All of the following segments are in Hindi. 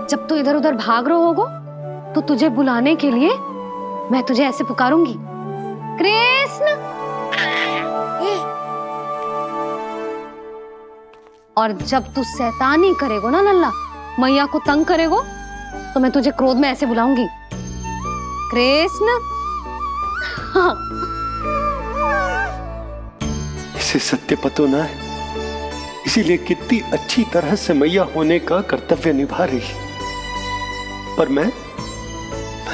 जब तू इधर उधर भाग रहा होगा तो तुझे बुलाने के लिए मैं तुझे ऐसे पुकारूंगी, कृष्ण। और जब तू शैतानी करेगो ना लल्ला, मैया को तंग करेगो, तो मैं तुझे क्रोध में ऐसे बुलाऊंगी, कृष्ण। हाँ। इसे सत्य पतो ना है, इसीलिए कितनी अच्छी तरह से मैया होने का कर्तव्य निभा रही है। पर मैं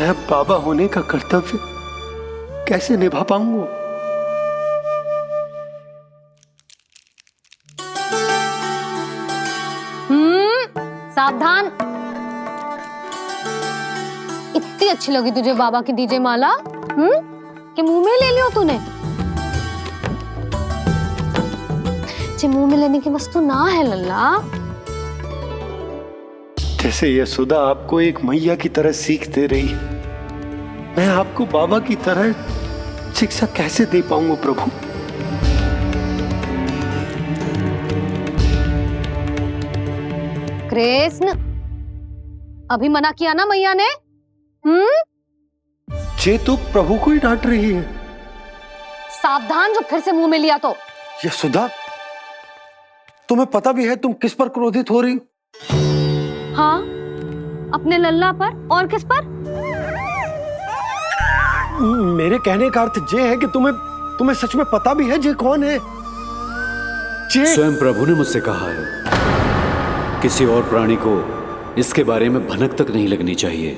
अब बाबा होने का कर्तव्य कैसे निभा पाऊंगा? सावधान। इतनी अच्छी लगी तुझे बाबा की दीजे माला, कि मुंह में ले लियो तूने? मुंह में लेने की वस्तु ना है लल्ला। जैसे यशोदा आपको एक मैया की तरह सीख दे रही है, मैं आपको बाबा की तरह शिक्षा कैसे दे पाऊंगा प्रभु? कृष्ण, अभी मना किया ना मैया ने? ये तो प्रभु को ही डांट रही है। सावधान, जो फिर से मुंह में लिया तो। यशोदा, तुम्हें पता भी है तुम किस पर क्रोधित हो रही? हाँ, अपने लल्ला पर। और किस पर? मेरे कहने का अर्थ ये है कि तुम्हें सच में पता भी है जे कौन है? स्वयं प्रभु ने मुझसे कहा है किसी और प्राणी को इसके बारे में भनक तक नहीं लगनी चाहिए,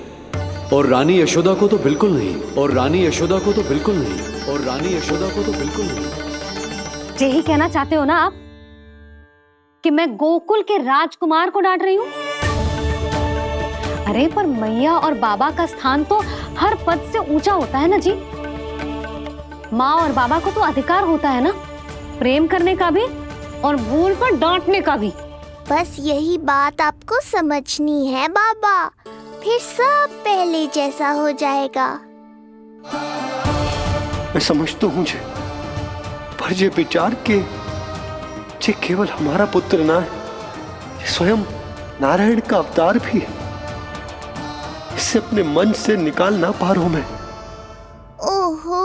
और रानी यशोदा को तो बिल्कुल नहीं, और रानी यशोदा को तो बिल्कुल नहीं, और रानी यशोदा को तो बिल्कुल नहीं। यही कहना चाहते हो ना आप कि मैं गोकुल के राजकुमार को डांट रही हूँ? अरे पर मैया और बाबा का स्थान तो हर पद से ऊंचा होता है ना जी। माँ और बाबा को तो अधिकार होता है ना प्रेम करने का भी और भूल पर डांटने का भी। बस यही बात आपको समझनी है बाबा, फिर सब पहले जैसा हो जाएगा। मैं समझता हूँ जे, पर ये विचार के जे केवल हमारा पुत्र ना है, ये स्वयं नारायण का अवतार भी है। इसे अपने मन से निकाल ना पा रहा हूं मैं। ओहो,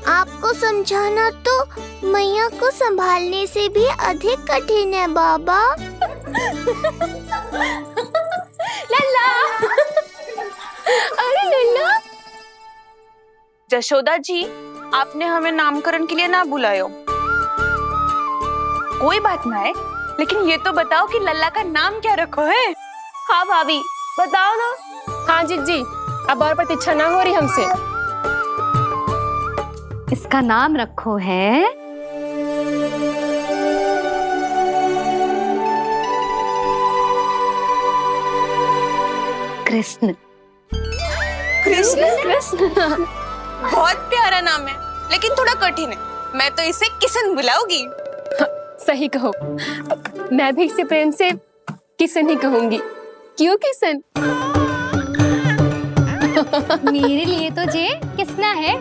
आपको समझाना तो मैया को संभालने से भी अधिक कठिन है बाबा। लल्ला, अरे लल्ला। जशोदा जी, आपने हमें नामकरण के लिए ना बुलायो। कोई बात ना है, लेकिन ये तो बताओ कि लल्ला का नाम क्या रखो है? हाँ भाभी, बताओ ना। हाँ जी, अब और प्रतीक्षा ना हो रही हमसे। इसका नाम रखो है कृष्ण। कृष्ण? कृष्ण बहुत प्यारा नाम है, लेकिन थोड़ा कठिन है। मैं तो इसे किशन बुलाऊंगी। हाँ, सही कहो। मैं भी इसे प्रेम से किशन ही कहूंगी। क्यों किशन? मेरे लिए तो जे किसना है।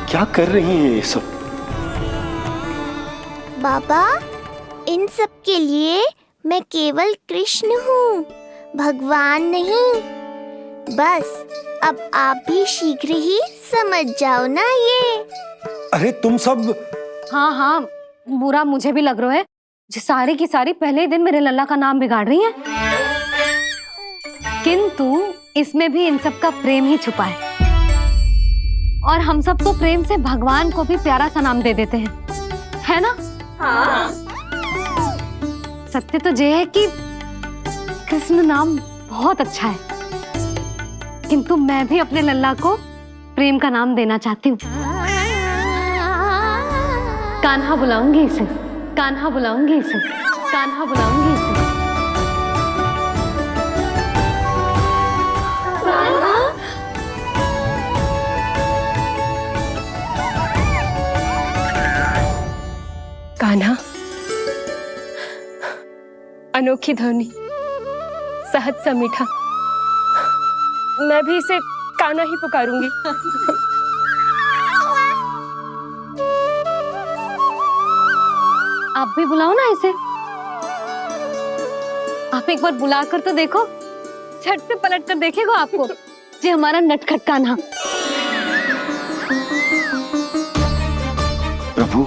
क्या कर रही हैं ये सब? बाबा, इन सब के लिए मैं केवल कृष्ण हूँ, भगवान नहीं। बस अब आप भी शीघ्र ही समझ जाओ ना ये। अरे तुम सब। हाँ, बुरा मुझे भी लग रहा है, जो सारी की सारी पहले ही दिन मेरे लल्ला का नाम बिगाड़ रही हैं। किंतु इसमें भी इन सब का प्रेम ही छुपा है, और हम सब तो प्रेम से भगवान को भी प्यारा सा नाम दे देते हैं, है ना? हाँ। सत्य तो ये है कि कृष्ण नाम बहुत अच्छा है, किंतु मैं भी अपने लल्ला को प्रेम का नाम देना चाहती हूँ। कान्हा बुलाऊंगी इसे, कान्हा बुलाऊंगी इसे, कान्हा बुलाऊंगी इसे। कान्हा, अनोखी ध्वनि, सहज सा मीठा। मैं भी इसे कान्हा ही पुकारूंगी। आप भी बुलाओ ना इसे। आप एक बार बुलाकर तो देखो, झट से पलट कर देखेगा आपको ये हमारा नटखट कान्हा। प्रभु,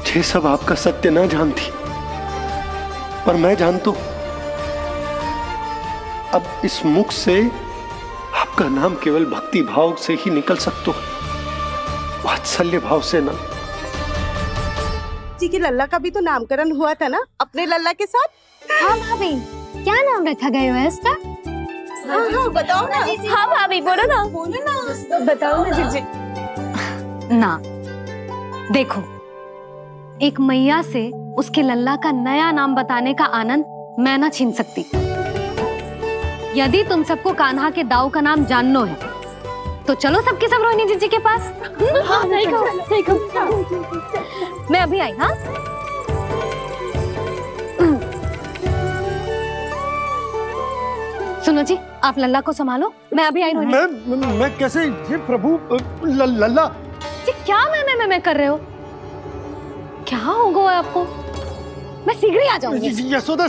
ये सब आपका सत्य ना जानती, पर मैं जानता हूं। अब इस मुख से आपका नाम केवल भक्ति भाव से ही निकल सकता है, वात्सल्य भाव से ना। जी की लल्ला का भी तो नामकरण हुआ था ना अपने लल्ला के साथ। हाँ भाभी, क्या नाम रखा गया है इसका? हाँ, बताओ ना। हाँ भाभी, बोलो ना। बताओ ना जीजी। ना, देखो, एक मैया से उसके लल्ला का नया नाम बताने का आनंद मैं ना छीन सकती। यदि तुम सबको कान्हा के दाऊ का नाम जानना है तो चलो सबके सब रोहिणी जीजी के पास। हाँ, सही कहो। मैं अभी आई। हाँ, सुनो जी, आप लल्ला को संभालो, मैं अभी आई। रोहिणी, मैं कैसे? ये प्रभु, लल्ला। जी क्या मैं कर रहे हो? क्या हो गया आपको? मैं शीघ्र ही आ जाऊंगी। यशोदा,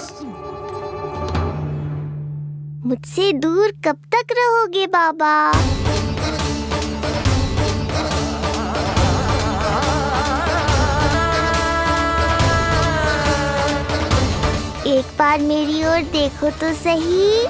मुझसे दूर कब तक रहोगे बाबा? एक बार मेरी ओर देखो तो सही।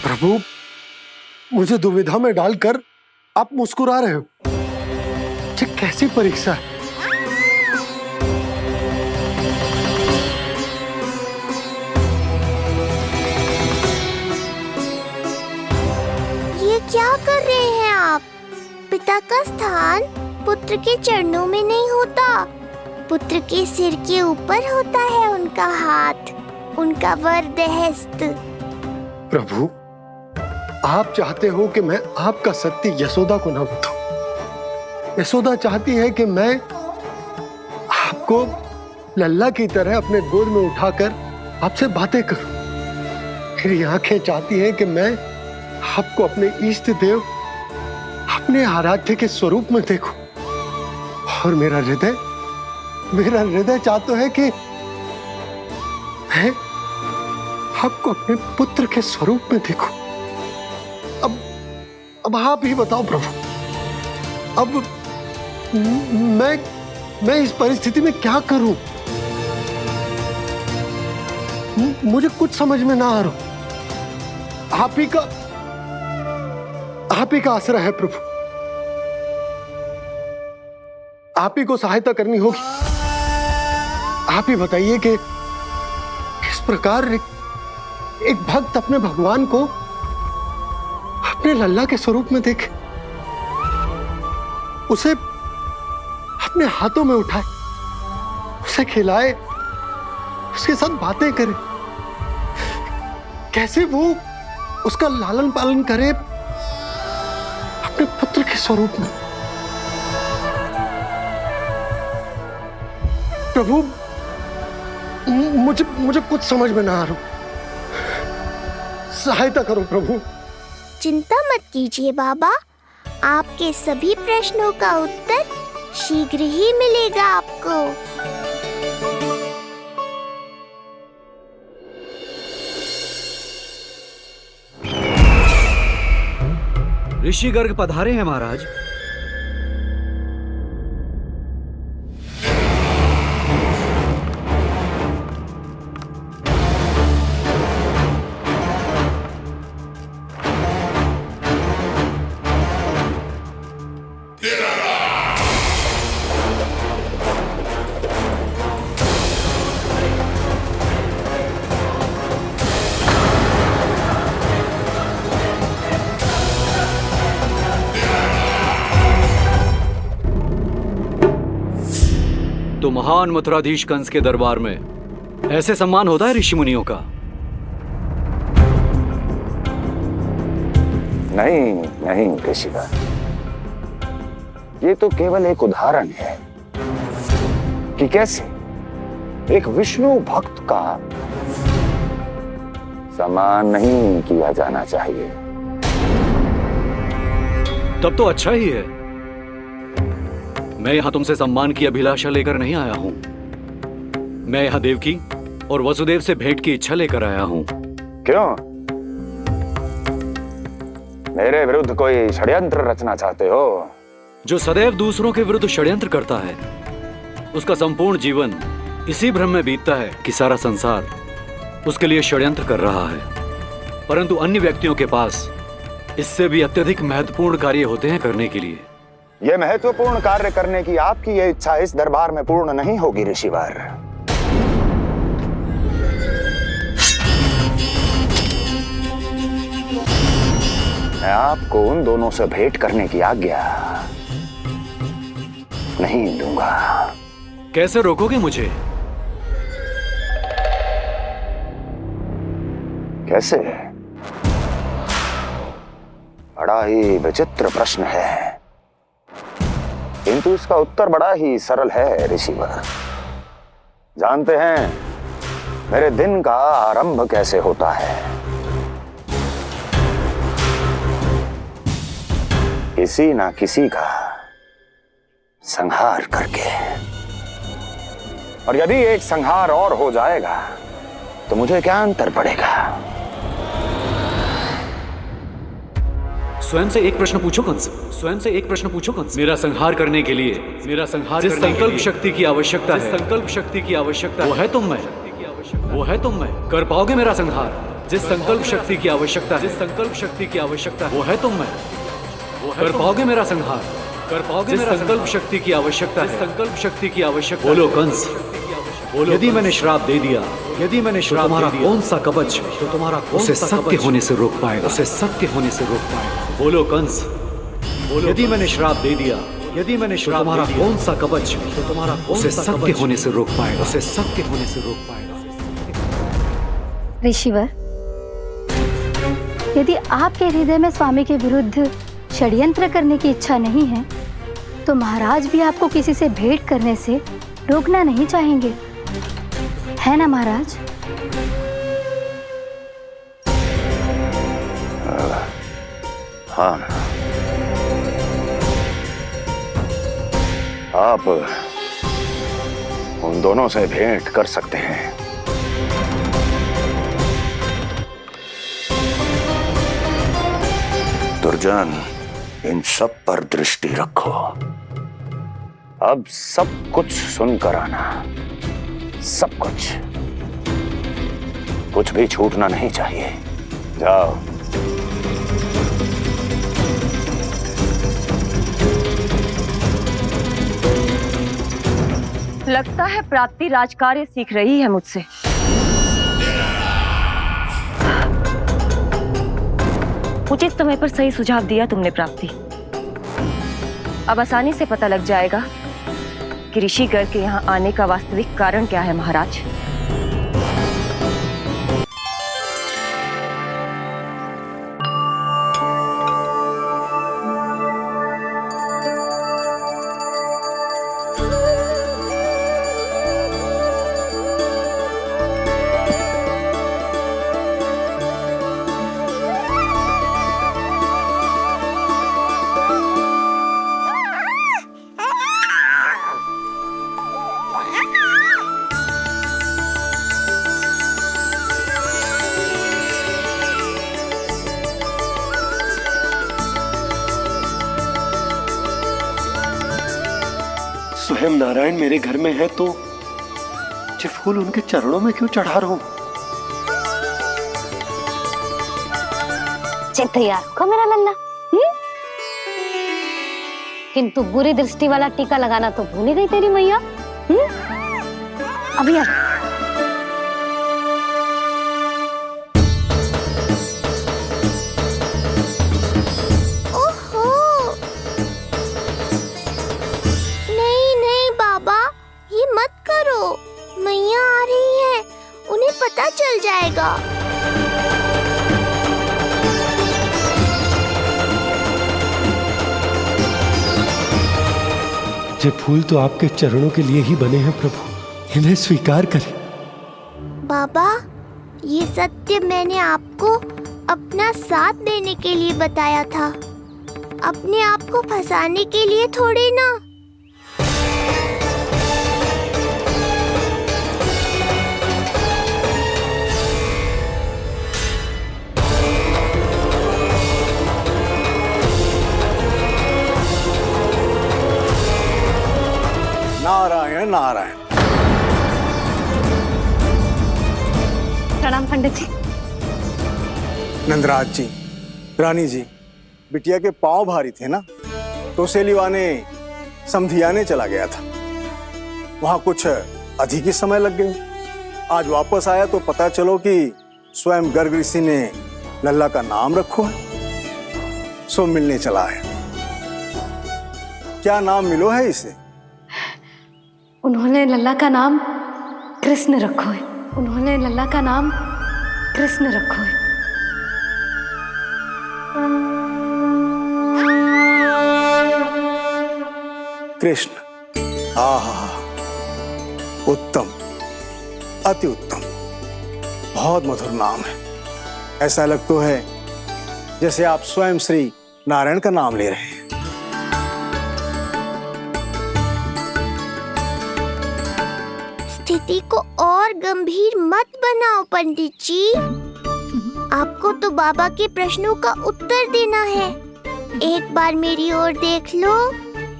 प्रभु, मुझे दुविधा में डालकर आप मुस्कुरा रहे हो। ये कैसी परीक्षा है? ये क्या कर रहे हैं आप? पिता का स्थान पुत्र के चरणों में नहीं होता, पुत्र के सिर के ऊपर होता है उनका हाथ, उनका वरदहस्त। प्रभु, आप चाहते हो कि मैं आपका सत्य यशोदा को ना बताऊं। यशोदा चाहती है कि मैं आपको लल्ला की तरह अपने गोद में उठाकर आपसे बातें करूं। मेरी आंखें चाहती हैं कि मैं आपको अपने इष्ट देव, अपने आराध्य के स्वरूप में देखूं। और मेरा हृदय चाहता है कि मैं आपको अपने पुत्र के स्वरूप में देखूं। अब आप ही बताओ प्रभु, अब मैं इस परिस्थिति में क्या करूं? मुझे कुछ समझ में ना आ रहा। आप ही का आसरा है प्रभु। आप ही को सहायता करनी होगी। आप ही बताइए कि किस प्रकार एक भक्त अपने भगवान को अपने लल्ला के स्वरूप में देखे, उसे अपने हाथों में उठाए, उसे खिलाए, उसके साथ बातें करे, कैसे वो उसका लालन पालन करे अपने पुत्र के स्वरूप में। प्रभु, मुझे कुछ समझ में ना आ रहा। सहायता करो प्रभु। चिंता मत कीजिए बाबा, आपके सभी प्रश्नों का उत्तर शीघ्र ही मिलेगा आपको। ऋषि गर्ग पधारे हैं महाराज। तो महान मथुराधीश कंस के दरबार में ऐसे सम्मान होता है ऋषि मुनियों का? नहीं नहीं ऋषिवर, ये तो केवल एक उदाहरण है कि कैसे एक विष्णु भक्त का सम्मान नहीं किया जाना चाहिए। तब तो अच्छा ही है। मैं यहां तुमसे सम्मान की अभिलाषा लेकर नहीं आया हूं। मैं यहां देवकी और वसुदेव से भेंट की इच्छा लेकर आया हूं। क्यों? मेरे विरुद्ध कोई षड्यंत्र रचना चाहते हो? जो सदैव दूसरों के विरुद्ध षड्यंत्र करता है, उसका संपूर्ण जीवन इसी भ्रम में बीतता है कि सारा संसार उसके लिए षड्यंत्र कर रहा है। परंतु अन्य व्यक्तियों के पास इससे भी अत्यधिक महत्वपूर्ण कार्य होते हैं करने के लिए। यह महत्वपूर्ण कार्य करने की आपकी यह इच्छा इस दरबार में पूर्ण नहीं होगी ऋषिवर। मैं आपको उन दोनों से भेंट करने की आज्ञा नहीं दूंगा। कैसे रोकोगे मुझे? कैसे? बड़ा ही विचित्र प्रश्न है, किंतु इसका उत्तर बड़ा ही सरल है ऋषिवर। जानते हैं मेरे दिन का आरंभ कैसे होता है? किसी ना किसी का संहार करके। और यदि एक संहार और हो जाएगा तो मुझे क्या अंतर पड़ेगा? स्वयं से एक प्रश्न पूछो कंस। स्वयं से एक प्रश्न पूछो कंस। मेरा संहार करने के लिए, मेरा संहार जिस संकल्प शक्ति की आवश्यकता है, संकल्प शक्ति की आवश्यकता वो है तुम में, वो है तुम में। कर पाओगे मेरा संहार? जिस संकल्प शक्ति की आवश्यकता है, जिस संकल्प शक्ति की आवश्यकता वो है तुम में, वो है। कर पाओगे मेरा संहार? कर पाओगे मेरा संकल्प शक्ति की आवश्यकता है, संकल्प शक्ति की आवश्यकता। बोलो कंस, बोलो। यदि मैंने श्राप दे दिया, यदि मैंने श्राप दे दिया, कौन सा कवच तो तुम्हारा उसे सत्य होने से रोक पाएगा? उसे सत्य होने से रोक पाएगा? बोलो कंस, बोलो। यदि मैंने श्राप दे दिया, यदि मैंने श्राप तुम्हारा कौन सा कवच तो तुम्हारा उसे सत्य होने से रोक पाएगा? उसे सत्य होने से रोक पाएगा? ऋषिवर, यदि आपके हृदय में स्वामी के विरुद्ध षड्यंत्र करने की इच्छा नहीं है, तो महाराज भी आपको किसी से भेंट करने से रोकना नहीं चाहेंगे, है ना महाराज? हाँ, आप उन दोनों से भेंट कर सकते हैं। दुर्जन, इन सब पर दृष्टि रखो। अब सब कुछ सुनकर आना, सब कुछ भी छूटना नहीं चाहिए। जाओ। लगता है प्राप्ति राजकार्य सीख रही है मुझसे। उचित समय पर सही सुझाव दिया तुमने प्राप्ति। अब आसानी से पता लग जाएगा कि ऋषिगर के यहाँ आने का वास्तविक कारण क्या है महाराज। स्वयं नारायण मेरे घर में है तो ये फूल उनके चरणों में क्यों चढ़ा रहा हूं? तैयार होगा मेरा लल्ला। किंतु बुरी दृष्टि वाला टीका लगाना तो भूल ही गई तेरी मैया। अभी आ। नहीं नहीं बाबा, ये ये फूल तो आपके चरणों के लिए ही बने हैं प्रभु, इन्हें स्वीकार करें। बाबा, ये सत्य मैंने आपको अपना साथ देने के लिए बताया था, अपने आप को फंसाने के लिए थोड़ी ना। नारायण नारायण। प्रणाम पंडित जी। नंदराज जी, रानी जी, बिटिया के पांव भारी थे ना, तो सेलिवाने समधियाने चला गया था, वहां कुछ अधिक ही समय लग गए। आज वापस आया तो पता चलो कि स्वयं गर्ग ऋषि ने लल्ला का नाम रखो है, सो मिलने चला है। क्या नाम मिलो है इसे? उन्होंने लल्ला का नाम कृष्ण रखो है। उन्होंने लल्ला का नाम कृष्ण रखो है। कृष्ण। आहा, उत्तम, अति उत्तम, बहुत मधुर नाम है। ऐसा लगता है जैसे आप स्वयं श्री नारायण का नाम ले रहे हैं। स्थिति को और गंभीर मत बनाओ पंडित जी। आपको तो बाबा के प्रश्नों का उत्तर देना है। एक बार मेरी ओर देख लो,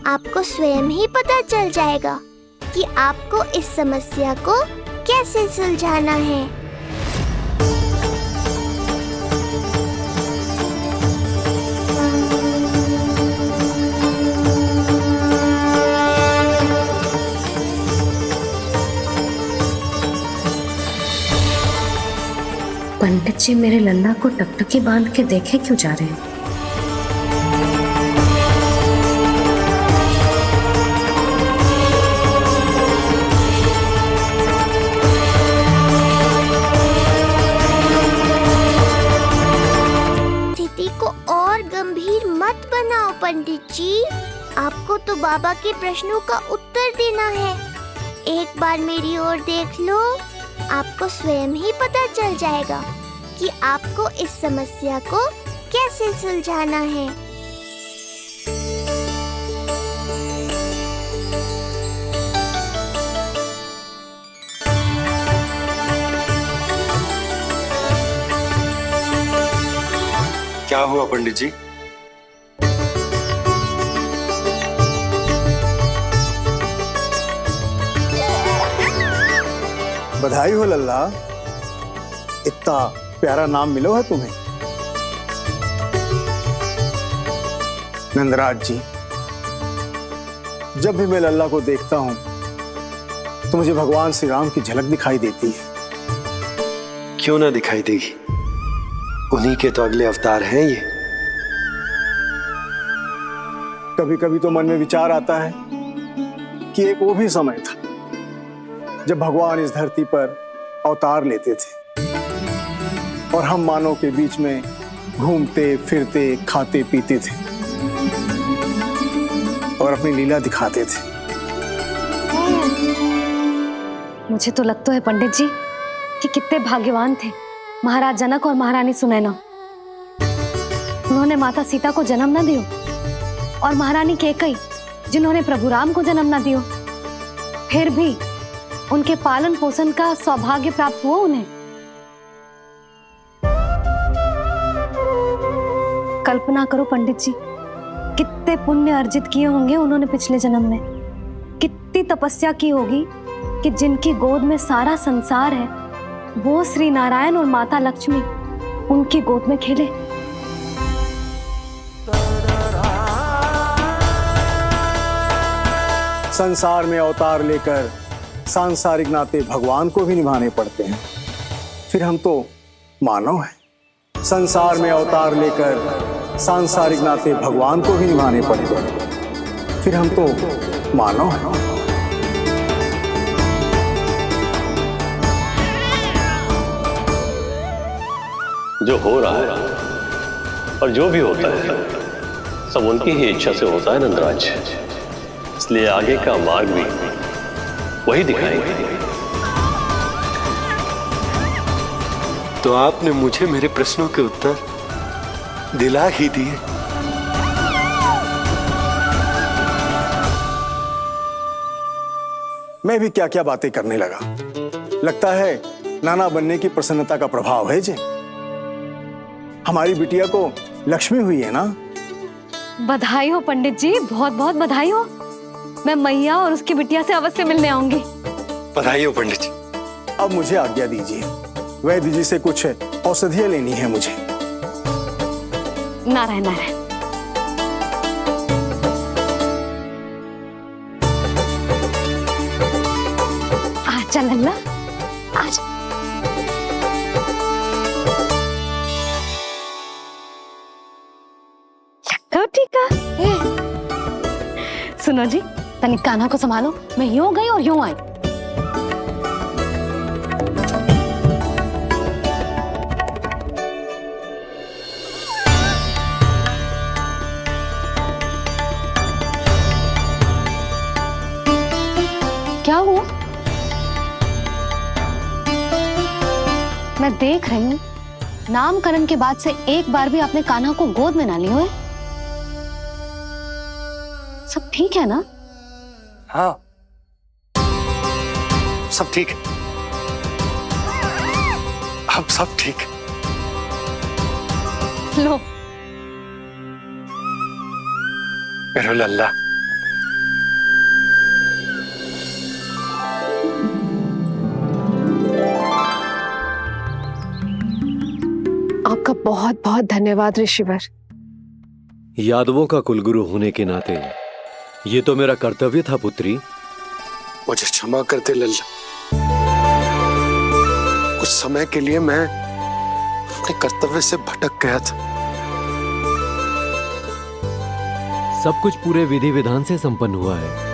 आपको स्वयं ही पता चल जाएगा कि आपको इस समस्या को कैसे सुलझाना है। पंडित जी मेरे लल्ला को टकटकी बांध के देखे क्यों जा रहे हैं? स्थिति को और गंभीर मत बनाओ पंडित जी। आपको तो बाबा के प्रश्नों का उत्तर देना है। एक बार मेरी ओर देख लो, आपको स्वयं ही पता चल जाएगा कि आपको इस समस्या को कैसे सुलझाना है। क्या हुआ पंडित जी? बधाई हो लल्ला, इतना प्यारा नाम मिलो है तुम्हें। नंदराज जी, जब भी मैं लल्ला को देखता हूं तो मुझे भगवान श्री राम की झलक दिखाई देती है। क्यों ना दिखाई देगी, उन्हीं के तो अगले अवतार हैं ये। कभी कभी तो मन में विचार आता है कि एक वो भी समय था जब भगवान इस धरती पर अवतार लेते थे और हम मानव के बीच में घूमते फिरते खाते पीते थे और अपनी लीला दिखाते थे। मुझे तो लगता है पंडित जी कि कितने भाग्यवान थे महाराज जनक और महारानी सुनैना। उन्होंने माता सीता को जन्म न दियो और महारानी कैकई जिन्होंने प्रभु राम को जन्म न दियो, फिर भी उनके पालन पोषण का सौभाग्य प्राप्त हुआ उन्हें। कल्पना करो पंडित जी, कितने पुण्य अर्जित किए होंगे उन्होंने पिछले जन्म में, कितनी तपस्या की होगी कि जिनकी गोद में सारा संसार है वो श्री नारायण और माता लक्ष्मी उनकी गोद में खेले। संसार में अवतार लेकर सांसारिक नाते भगवान को भी निभाने पड़ते हैं, फिर हम तो मानव हैं। संसार में अवतार लेकर सांसारिक नाते भगवान को भी निभाने पड़ते हैं, फिर हम तो मानव हैं। जो हो रहा है और जो भी होता है सब उनकी ही इच्छा से होता है नंदराज, इसलिए आगे का मार्ग भी वही दिखाएंगे। तो आपने मुझे मेरे प्रश्नों के उत्तर दिला ही दिए। मैं भी क्या क्या बातें करने लगा। लगता है नाना बनने की प्रसन्नता का प्रभाव है जी। हमारी बिटिया को लक्ष्मी हुई है ना। बधाई हो पंडित जी, बहुत बहुत बधाई हो। मैं मैया और उसकी बिटिया से अवश्य मिलने आऊंगी। बधाई हो पंडित जी। अब मुझे आज्ञा दीजिए, वैद्य जी से कुछ औषधियां लेनी है मुझे। नारायण नारायण। चल लल्ला, आज ठीक है। सुनो जी, तनिक कान्हा को संभालो। मैं यूं गई और यूं आई। क्या हुआ? मैं देख रही हूँ नामकरण के बाद से एक बार भी आपने कान्हा को गोद में ना लिया है। सब ठीक है ना? हाँ, सब ठीक है। अब सब ठीक है। लो मेरा लल्ला। आपका बहुत बहुत धन्यवाद ऋषिवर। यादवों का कुलगुरु होने के नाते ये तो मेरा कर्तव्य था पुत्री। मुझे क्षमा कर दे लल्ला। कुछ समय के लिए मैं अपने कर्तव्य से भटक गया था। सब कुछ पूरे विधि विधान से संपन्न हुआ है।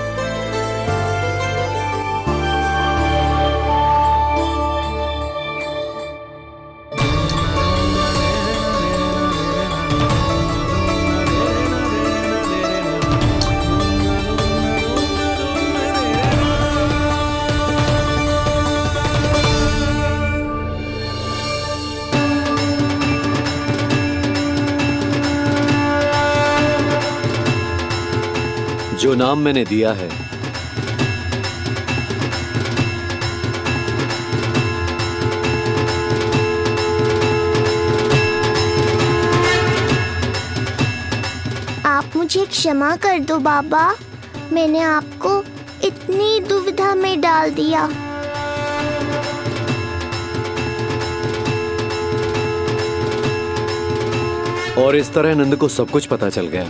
जो नाम मैंने दिया है आप मुझे क्षमा कर दो बाबा, मैंने आपको इतनी दुविधा में डाल दिया। और इस तरह नंद को सब कुछ पता चल गया।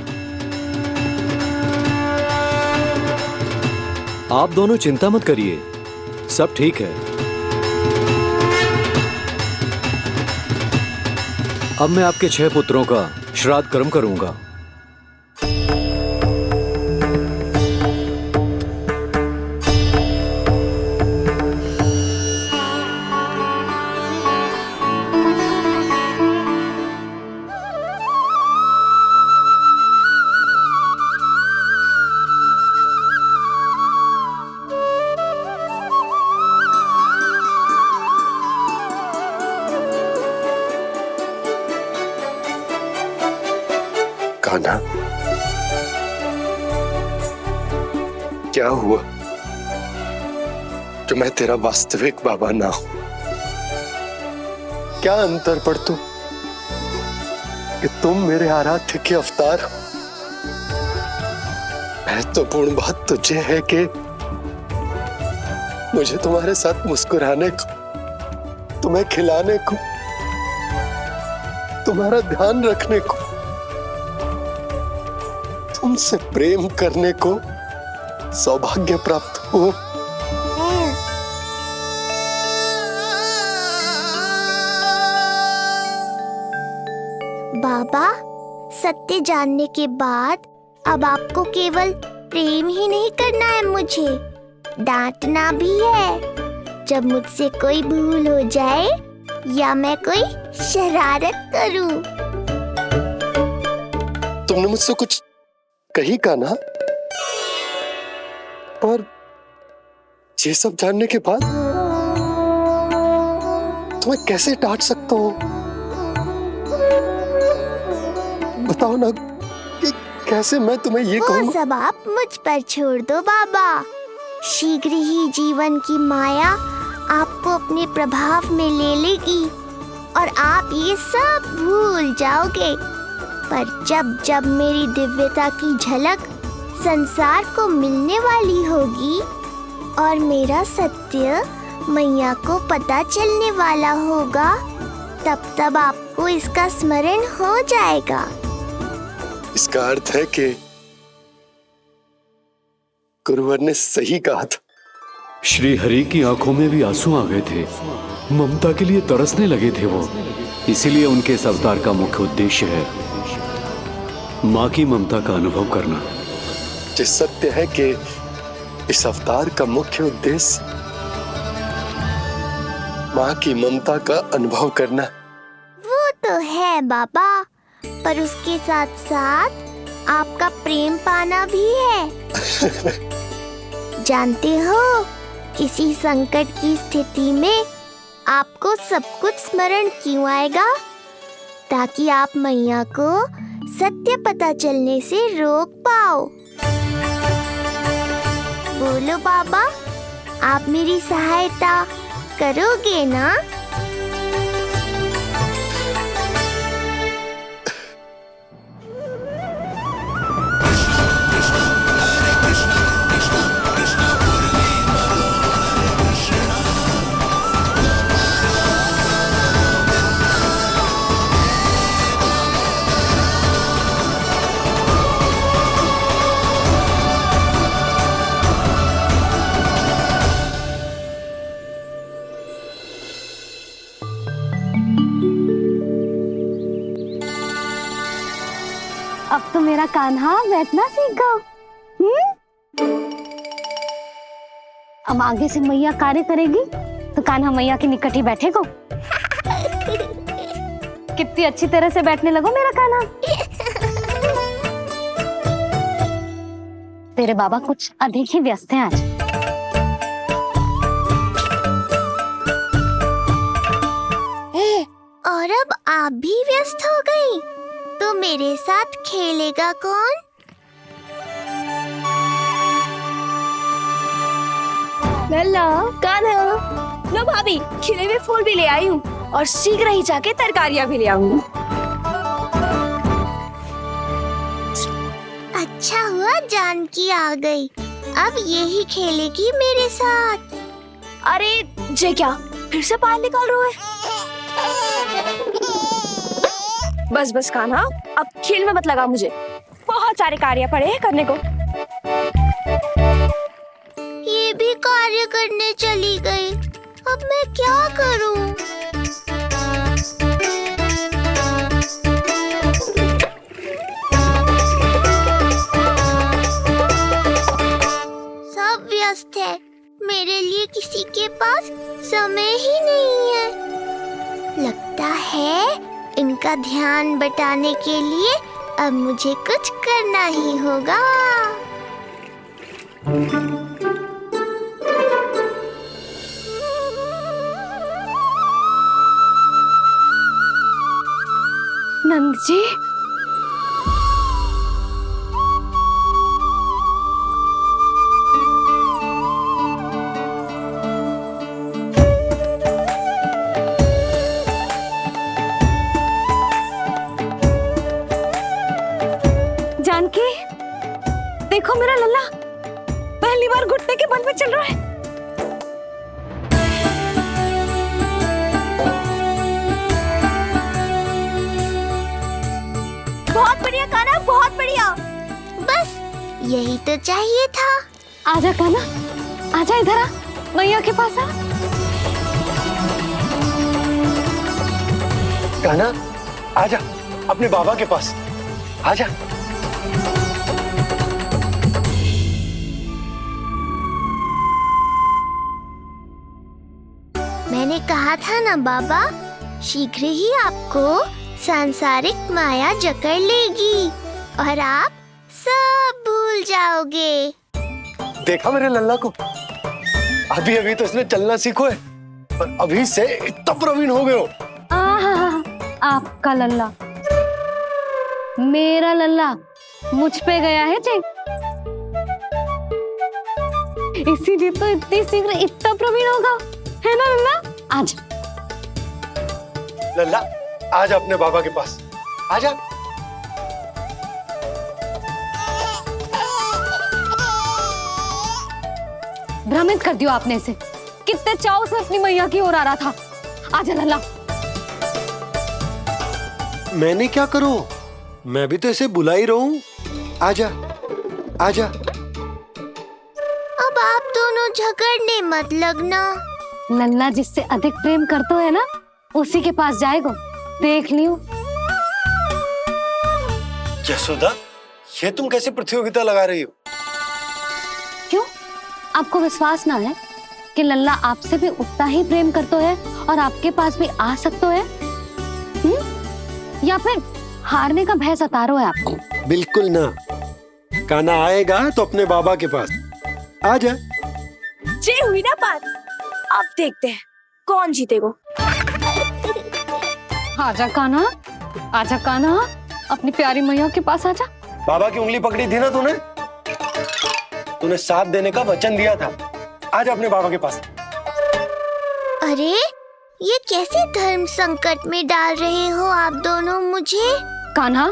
आप दोनों चिंता मत करिए, सब ठीक है। अब मैं आपके 6 पुत्रों का श्राद्ध कर्म करूंगा। कान्हा, क्या हुआ जो मैं तेरा वास्तविक बाबा ना हूं? क्या अंतर पड़ तू कि तुम मेरे आराध्य के अवतार हो? महत्वपूर्ण बात तुझे है कि मुझे तुम्हारे साथ मुस्कुराने को, तुम्हें खिलाने को, तुम्हारा ध्यान रखने को, तुमसे प्रेम करने को सौभाग्य प्राप्त हो। बाबा, सत्य जानने के बाद अब आपको केवल प्रेम ही नहीं करना है, मुझे डांटना भी है जब मुझसे कोई भूल हो जाए या मैं कोई शरारत करूं। तुमने मुझसे कुछ कही कान्हा? पर ये सब जानने के बाद तुम्हें कैसे डांट सकता हूँ? बताओ ना कि कैसे मैं तुम्हें ये वो कहूँ? सब आप मुझ पर छोड़ दो बाबा। शीघ्र ही जीवन की माया आपको अपने प्रभाव में ले लेगी और आप ये सब भूल जाओगे। पर जब जब मेरी दिव्यता की झलक संसार को मिलने वाली होगी और मेरा सत्य मैया को पता चलने वाला होगा, तब तब आपको इसका स्मरण हो जाएगा। इसका अर्थ है कि गुरुवर ने सही कहा था। श्री हरि की आंखों में भी आंसू आ गए थे। ममता के लिए तरसने लगे थे वो। इसीलिए उनके इस अवतार का मुख्य उद्देश्य है माँ की ममता का अनुभव करना। जो सत्य है कि इस अवतार का मुख्य उद्देश्य माँ की ममता का अनुभव करना। वो तो है बाबा, पर उसके साथ साथ आपका प्रेम पाना भी है। जानते हो, किसी संकट की स्थिति में आपको सब कुछ स्मरण क्यों आएगा? ताकि आप मैया को सत्य पता चलने से रोक पाओ। बोलो बाबा, आप मेरी सहायता करोगे ना? अब तो मेरा कान्हा बैठना सीख गया। अब आगे से मैया कार्य करेगी तो कान्हा मैया के निकट ही बैठेगा। कितनी अच्छी तरह से बैठने लगो मेरा कान्हा। तेरे बाबा कुछ अधिक ही व्यस्त हैं आज। और अब आप भी व्यस्त हो गई, तो मेरे साथ खेलेगा कौन? लल्ला, कान्हा, लो भाभी, खिले हुए फूल भी ले आई हूँ और शीघ्र ही जाके तरकारियाँ भी ले आऊंगी। अच्छा हुआ जानकी आ गई, अब यही खेलेगी मेरे साथ। अरे जे क्या, फिर से पानी निकाल रहे हो? बस बस कान्हा, अब खेल में मत लगा मुझे। बहुत सारे कार्य पड़े हैं करने को। ये भी कार्य करने चली गई, अब मैं क्या करूं? सब व्यस्त है, मेरे लिए किसी के पास समय ही नहीं है। लगता है इनका ध्यान बटाने के लिए अब मुझे कुछ करना ही होगा। नंद जी, जानकी, देखो मेरा लल्ला पहली बार घुटने के बल पे चल रहा है। बहुत बढ़िया कान्हा, बहुत बढ़िया। बस यही तो चाहिए था। आजा कान्हा, आजा इधर आ, मैया के पास आ। कान्हा, आजा अपने बाबा के पास, आजा। मैंने कहा था ना बाबा, शीघ्र ही आपको सांसारिक माया जकड़ लेगी और आप सब भूल जाओगे। देखा मेरे लल्ला को? अभी अभी तो इसने चलना सीखो है, पर अभी से इतना प्रवीण हो गए हो। आपका लल्ला, मेरा लल्ला मुझ पे गया है जी, इसीलिए तो इतनी शीघ्र इतना प्रवीण होगा, है ना लल्ला? आज लल्ला आजा अपने बाबा के पास, आजा। भ्रमित कर दियो आपने इसे, कितने चाव से अपनी मैया की ओर आ रहा था। आजा लल्ला। मैंने क्या करूं, मैं भी तो इसे बुला ही रहा हूं। आजा आजा। अब आप दोनों झगड़ने मत लगना। लल्ला जिससे अधिक प्रेम करते है ना, उसी के पास जाएगा, देख लियो। यशोदा, ये तुम कैसे प्रतियोगिता लगा रही हो? क्यों, आपको विश्वास ना है कि लल्ला आपसे भी उतना ही प्रेम करता है और आपके पास भी आ सकता है? या फिर हारने का भय सता रहा है आपको? बिल्कुल ना, कान्हा आएगा तो अपने बाबा के पास। आजा। जे हुई ना बात, अब देखते हैं कौन जीतेगा। आजा कान्हा, आजा कान्हा, अपनी प्यारी मैया के पास आजा। बाबा की उंगली पकड़ी थी ना तूने साथ देने का वचन दिया था। आजा अपने बाबा के पास। अरे ये कैसे धर्म संकट में डाल रहे हो आप दोनों मुझे? कान्हा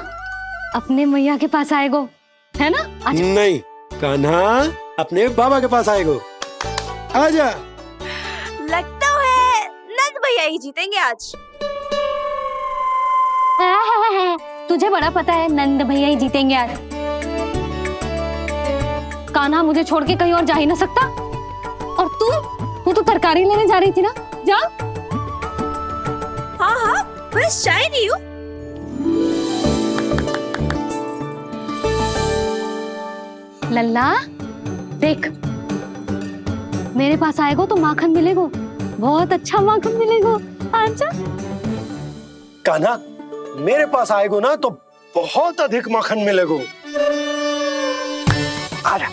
अपने मैया के पास आएगो, है ना? आजा। नहीं, कान्हा अपने बाबा के पास आएगो। आजा। लगता है नंद भैया ही जीतेंगे आज। तुझे बड़ा पता है नंद भैया ही जीतेंगे आज। कान्हा मुझे छोड़ के कहीं और जा ही ना सकता। और तू तो तरकारी लेने जा रही थी ना, जा। हाँ, बस जा ही रही हूँ। लल्ला देख, मेरे पास आएगो तो माखन मिलेगो, बहुत अच्छा माखन मिलेगो। आजा। कान्हा मेरे पास आएगो ना तो बहुत अधिक माखन मिलेगो। आजा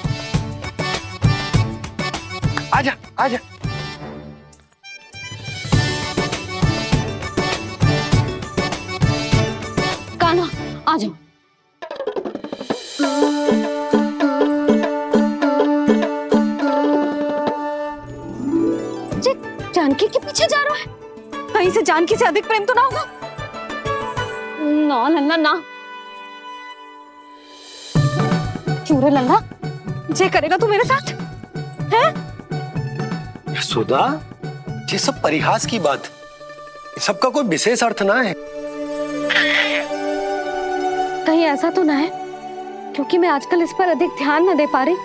आजा आजा। कान्हा आ जाओ। जानकी के पीछे जा रहा है, कहीं से जानकी से अधिक प्रेम तो ना होगा? ना लल्ला ना। क्यों रे लल्ला, जे करेगा तू मेरे साथ है? यशोदा, ये सब परिहास की बात, सबका कोई विशेष अर्थ ना है। कहीं ऐसा तो ना है क्योंकि मैं आजकल इस पर अधिक ध्यान न दे पा रही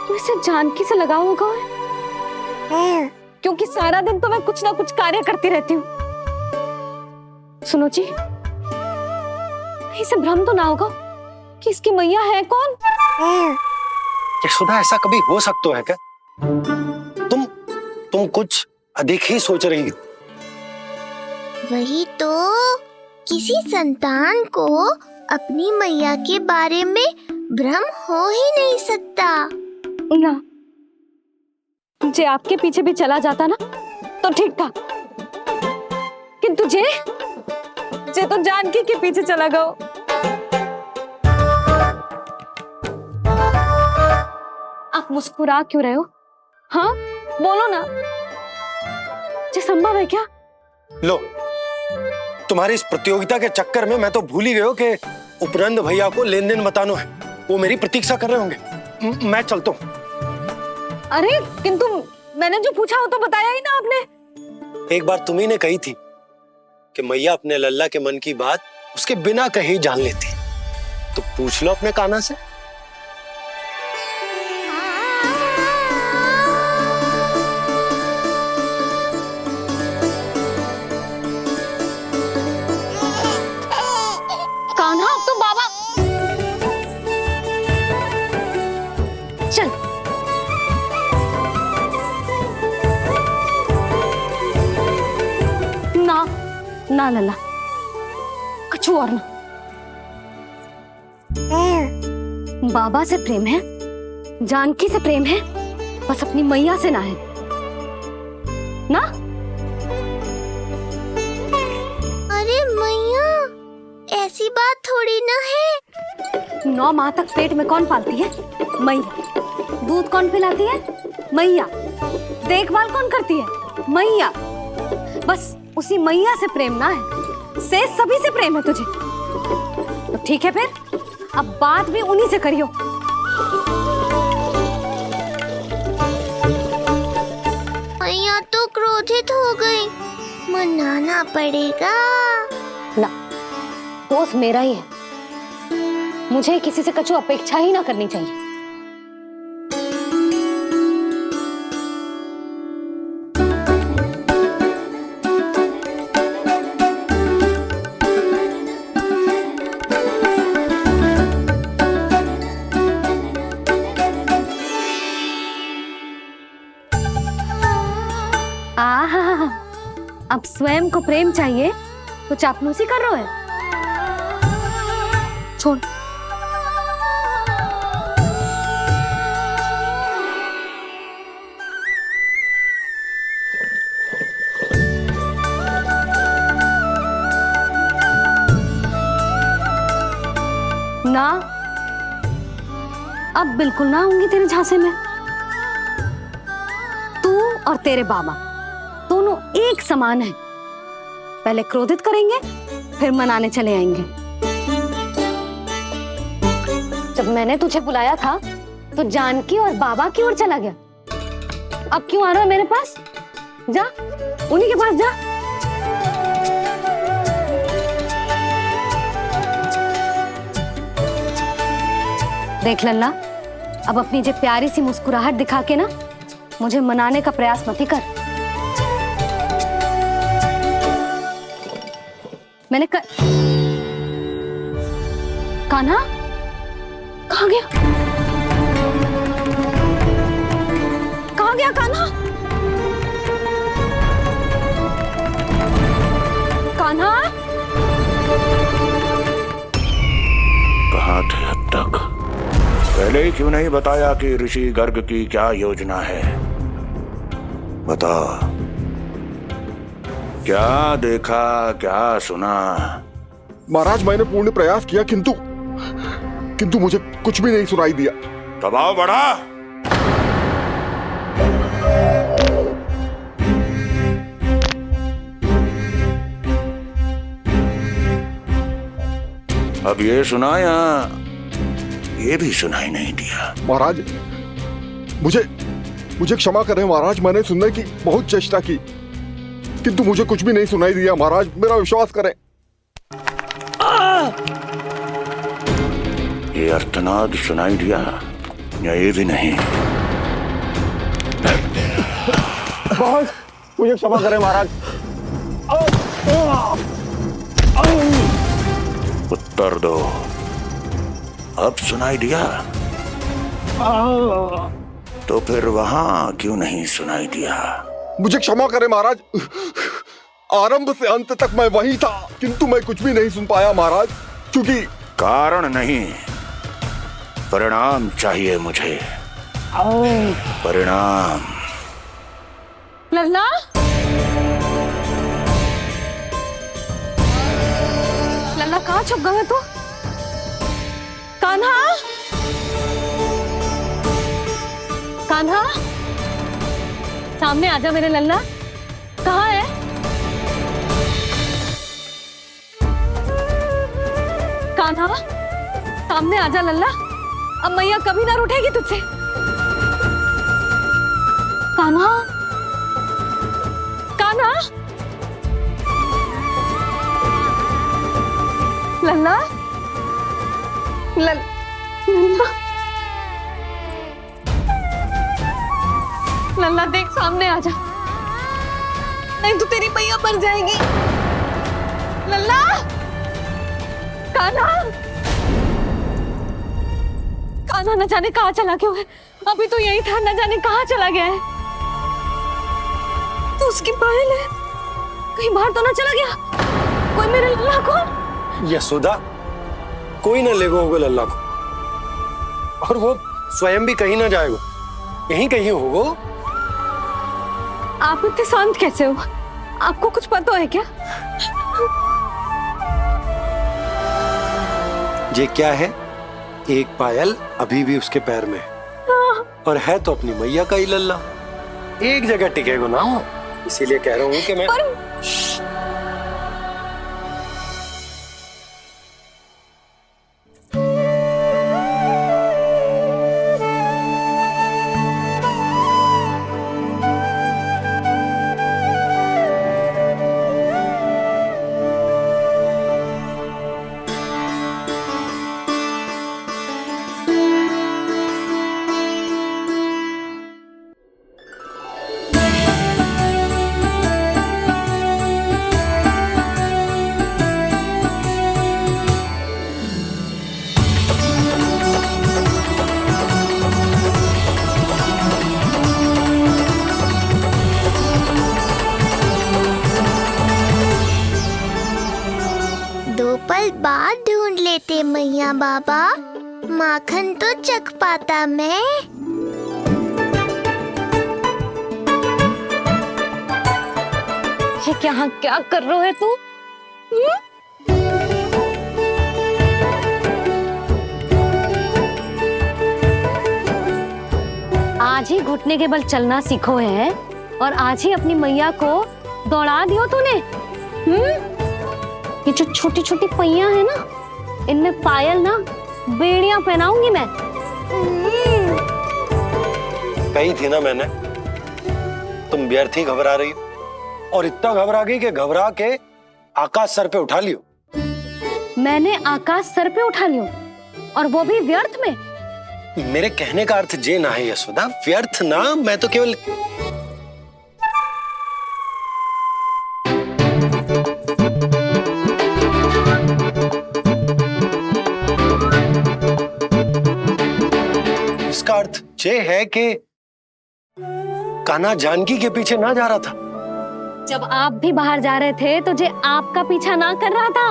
तो इसे जानकी से लगाव होगा है? क्योंकि सारा दिन तो मैं कुछ ना कुछ कार्य करती रहती हूँ। सुनो जी, इसे भ्रम तो ना होगा कि इसकी मैया है कौन? यशोदा, ऐसा कभी हो सकता है क्या? तुम कुछ अधिक ही सोच रही हो। वही तो, किसी संतान को अपनी मैया के बारे में भ्रम हो ही नहीं सकता ना। जे आपके पीछे भी चला जाता ना तो ठीक था, किंतु जे तो जानकी के पीछे चला गया। आप मुस्कुरा क्यों रहे हो? हाँ बोलो ना, ये संभव है क्या? लो, तुम्हारी इस प्रतियोगिता के चक्कर में मैं तो भूल ही गया हूं कि उपनंद भैया को लेन देन बताना है। वो मेरी प्रतीक्षा कर रहे होंगे। मैं चलता हूँ। अरे किंतु मैंने जो पूछा वो तो बताया ही ना आपने। एक बार तुम्ही ने कही थी कि मैया अपने लल्ला के मन की बात उसके बिना कहीं जान लेती, तो पूछ लो अपने कान्हा से। कान्हा तो बाबा चल। ना लल्ला, कुछ और ना। बाबा से प्रेम है, जानकी से प्रेम है, बस अपनी मैया से ना है ना। अरे मैया, ऐसी बात थोड़ी ना है। 9 माह तक पेट में कौन पालती है? मैया। दूध कौन पिलाती है? मैया। देखभाल कौन करती है? मैया। बस उसी मैया से प्रेम ना है, से सभी से प्रेम है तुझे। तो ठीक है फिर, अब बात भी उन्हीं से करियो। मैया तो क्रोधित हो गई, मनाना पड़ेगा। ना, दोस्त मेरा ही है, मुझे किसी से कछु अपेक्षा ही ना करनी चाहिए। आहा, अब स्वयं को प्रेम चाहिए तो चापलूसी कर रहे हो? छोड़। ना, अब बिल्कुल ना आऊंगी तेरे झांसे में। तू और तेरे बाबा दोनों एक समान हैं। पहले क्रोधित करेंगे, फिर मनाने चले आएंगे। जब मैंने तुझे बुलाया था तो जानकी और बाबा की ओर चला गया। अब क्यों आ रहा है मेरे पास? जा, उन्हीं के पास जा। देख लल्ला, अब अपनी जो प्यारी सी मुस्कुराहट दिखा के ना मुझे मनाने का प्रयास मत ही कर। मैंने कान्हा कहाँ गया? कहाँ गया कान्हा? कान्हा कहाँ थे अब तक? पहले ही क्यों नहीं बताया कि ऋषि गर्ग की क्या योजना है? बता, क्या देखा, क्या सुना? महाराज, मैंने पूर्ण प्रयास किया किंतु मुझे कुछ भी नहीं सुनाई दिया। दबाव बढ़ा। अब ये सुना या ये भी सुनाई नहीं दिया? महाराज, मुझे क्षमा करें महाराज, मैंने सुनने की बहुत चेष्टा की किंतु मुझे कुछ भी नहीं सुनाई दिया। महाराज, मेरा विश्वास करें। ये अर्थनाद सुनाई दिया या ये भी नहीं? मुझे क्षमा करें महाराज। उत्तर दो, अब सुनाई दिया? तो फिर वहां क्यों नहीं सुनाई दिया? मुझे क्षमा करें महाराज, आरंभ से अंत तक मैं वही था किंतु मैं कुछ भी नहीं सुन पाया महाराज, क्योंकि कारण नहीं, परिणाम चाहिए मुझे। परिणाम। लल्ला, लल्ला कहाँ छुप गया तू? कान्हा, कान्हा, सामने आजा मेरे लल्ला। कहाँ है? कान्हा, सामने आजा लल्ला। अब मैया कभी ना रूठेगी तुझसे। कान्हा, कान्हा, लल्ला, लल्ला, लल्ला देख, सामने आजा, नहीं तो तेरी मैया मर जाएगी। लल्ला, कान्हा, कान्हा न जाने कहाँ चला गया है। अभी तो यही था, न जाने कहाँ चला गया है। तो उसकी पायल है, कहीं बाहर तो ना चला गया कोई मेरे लल्ला को? यशोदा, कोई न ले गया होगा लल्ला को। और वो स्वयं भी कहीं ना जाएगो, यहीं कहीं होगो। आप इतने शांत कैसे हो? आपको कुछ पता है क्या? ये क्या है? एक पायल अभी भी उसके पैर में है और है तो अपनी मैया का ही लल्ला, एक जगह टिकेगो ना हो, इसीलिए कह रहा हूँ कि मैं पल बाद ढूंढ लेते मैया बाबा, माखन तो चख पाता मैं। ये क्या कर रहे हो तू? आज ही घुटने के बल चलना सीखो है और आज ही अपनी मैया को दौड़ा दियो तूने। ये जो छोटी छोटी पहिया है ना, इनमें पायल ना बेड़ियां पहनाऊंगी मैं। कही थी ना मैंने, तुम व्यर्थ ही घबरा रही हो और इतना घबरा गई कि घबरा के आकाश सर पे उठा लियो। मैंने आकाश सर पे उठा लियो और वो भी व्यर्थ में? मेरे कहने का अर्थ जे ना है यशोदा, व्यर्थ ना, मैं तो केवल इसका अर्थ ये है कि कान्हा जानकी के पीछे ना जा रहा था। जब आप भी बाहर जा रहे थे तो जे आपका पीछा ना कर रहा था।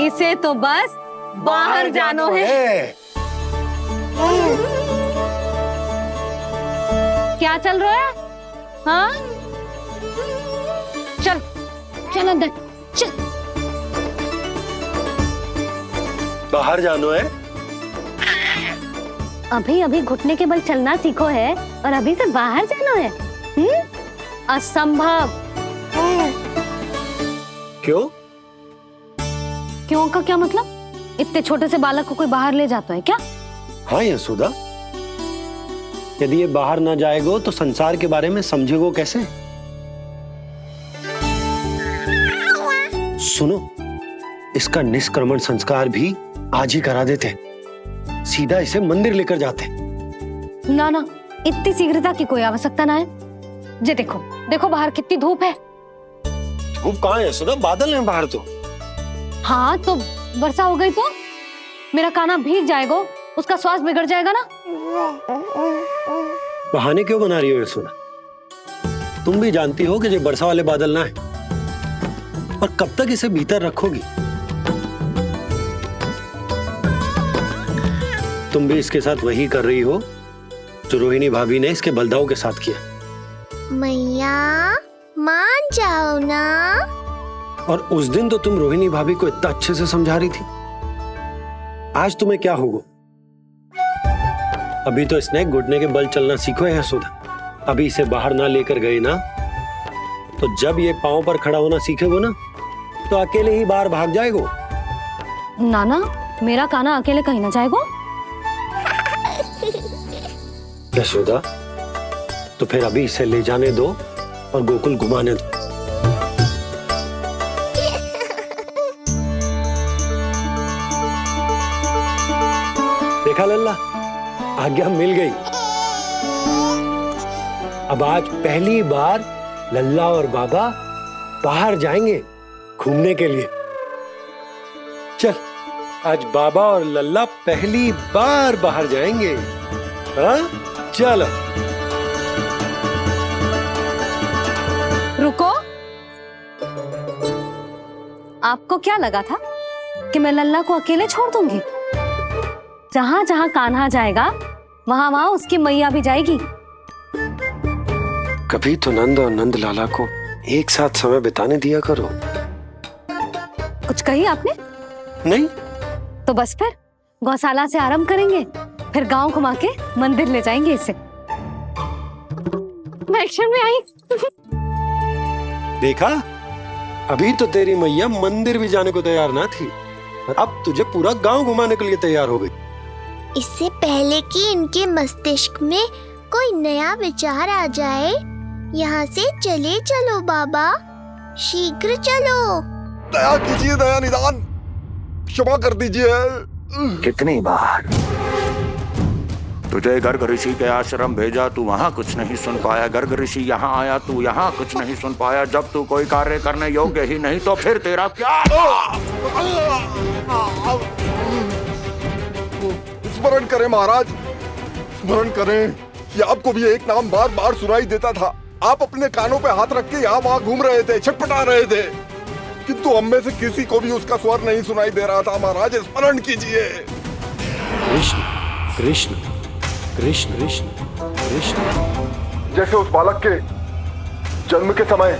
इसे तो बस बाहर जानो है। क्या चल रहा है? हाँ, चल चल अंदर चल। बाहर जानो है? अभी अभी घुटने के बल चलना सीखो है और अभी से बाहर जाना है? असंभव। क्यों? क्यों का क्या मतलब? इतने छोटे से बालक को कोई बाहर ले जाता है क्या? हाँ यशोदा, यदि ये बाहर ना जाएगो तो संसार के बारे में समझेगो कैसे? सुनो, इसका निष्क्रमण संस्कार भी आज ही करा देते, सीधा इसे मंदिर लेकर जाते। ना ना, इतनी शीघ्रता की कोई आवश्यकता ना है। जे देखो देखो बाहर कितनी धूप है। धूप कहाँ है यशोदा? बादल है बाहर तो। हाँ तो वर्षा हो गई तो मेरा कान्हा भीग जाएगा, उसका स्वास्थ्य बिगड़ जाएगा ना। बहाने क्यों बना रही हो यशोदा? तुम भी जानती हो कि ये वर्षा वाले बादल ना है, और कब तक इसे भीतर रखोगी? तुम भी इसके साथ वही कर रही हो जो रोहिणी भाभी ने इसके बलदाऊ के साथ किया। मैया मान जाओ ना। और उस दिन तो तुम रोहिणी भाभी को इतना अच्छे से समझा रही थी, आज तुम्हें क्या होगा? अभी तो इसने घुटने के बल चलना सीखो है यशोदा। अभी इसे बाहर ना लेकर गए ना, तो जब ये पांव पर खड़ा होना सीखेगो ना, तो अकेले ही बाहर भाग जाएगो। नाना, मेरा कान्हा अकेले कहीं ना जाएगा। यशोदा, तो फिर अभी इसे ले जाने दो और गोकुल घुमाने दो। देखा लल्ला, आज्ञा मिल गई। अब आज पहली बार लल्ला और बाबा बाहर जाएंगे घूमने के लिए। चल, आज बाबा और लल्ला पहली बार बाहर जाएंगे। हाँ, चलो। रुको, आपको क्या लगा था कि मैं लल्ला को अकेले छोड़ दूंगी? जहाँ जहाँ कान्हा जाएगा वहाँ वहाँ उसकी मैया भी जाएगी। कभी तो नंद और नंद लाला को एक साथ समय बिताने दिया करो। कुछ कही आपने? नहीं। तो बस फिर गौशाला से आरंभ करेंगे, फिर गांव घुमा के मंदिर ले जाएंगे इसे। मैं एक्शन में आई। देखा, अभी तो तेरी मैया मंदिर भी जाने को तैयार ना थी, अब तुझे पूरा गांव घुमाने के लिए तैयार हो गई। इससे पहले कि इनके मस्तिष्क में कोई नया विचार आ जाए, यहाँ से चले चलो बाबा, शीघ्र चलो। दया कीजिए, दया निदान, क्षमा कर दीजिए। कितनी बार तुझे गर्ग ऋषि के आश्रम भेजा, तू वहाँ कुछ नहीं सुन पाया। गर्ग ऋषि यहाँ आया, तू यहाँ कुछ नहीं सुन पाया। जब तू कोई कार्य करने योग्य ही नहीं तो फिर तेरा क्या? स्मरण करें महाराज, स्मरण करें कि आपको भी एक नाम बार बार सुनाई देता था। आप अपने कानों पे हाथ रख के यहाँ वहाँ घूम रहे थे, छटपटा रहे थे, किंतु हम में से किसी को भी उसका स्वर नहीं सुनाई दे रहा था। महाराज स्मरण कीजिए। कृष्ण कृष्ण कृष्ण कृष्ण कृष्ण। जैसे उस बालक के जन्म के समय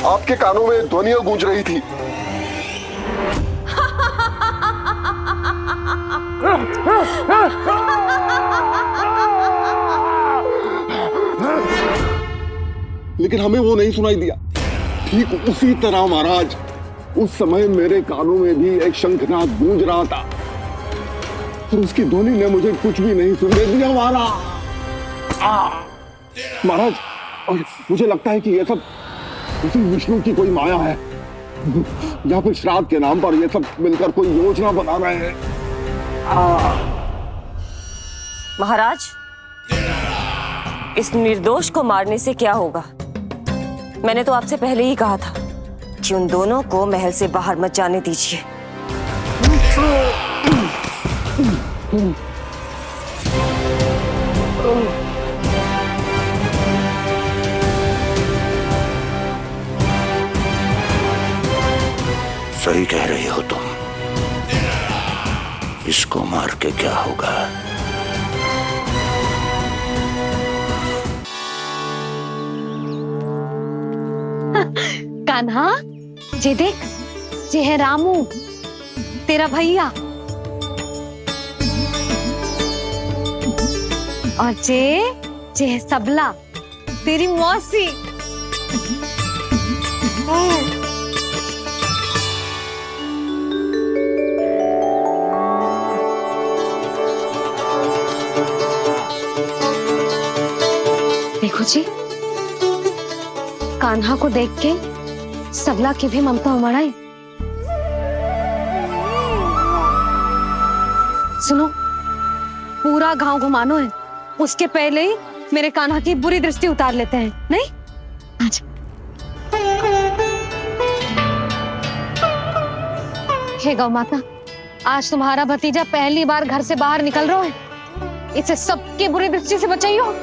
आपके कानों में ध्वनियां गूंज रही थी। लेकिन हमें वो नहीं सुनाई दिया। ठीक उसी तरह महाराज, उस समय मेरे कानों में भी एक शंखनाद गूंज रहा था, पर उसकी ध्वनि ने मुझे कुछ भी नहीं सुनने दिया। महाराज, और मुझे लगता है कि ये सब उसी विष्णु की कोई माया है, या फिर श्राद्ध के नाम पर ये सब मिलकर कोई योजना बना रहे हैं। महाराज, इस निर्दोष को मारने से क्या होगा? मैंने तो आपसे पहले ही कहा था कि उन दोनों को महल से बाहर मत जाने दीजिए। सही कह रही हो तुम। इसको मार के क्या होगा? कान्हा, जे देख, जे है रामू, तेरा भैया, और जे है सबला, तेरी मौसी। देखो जी, कान्हा को देख के सबला की भी ममता उमड़ आई। सुनो, पूरा गांव घुमानो है, उसके पहले ही मेरे कान्हा की बुरी दृष्टि उतार लेते हैं, नहीं? अच्छा। हे गौ माता, आज तुम्हारा भतीजा पहली बार घर से बाहर निकल रहा है, इसे सबकी बुरी दृष्टि से बचाइयो।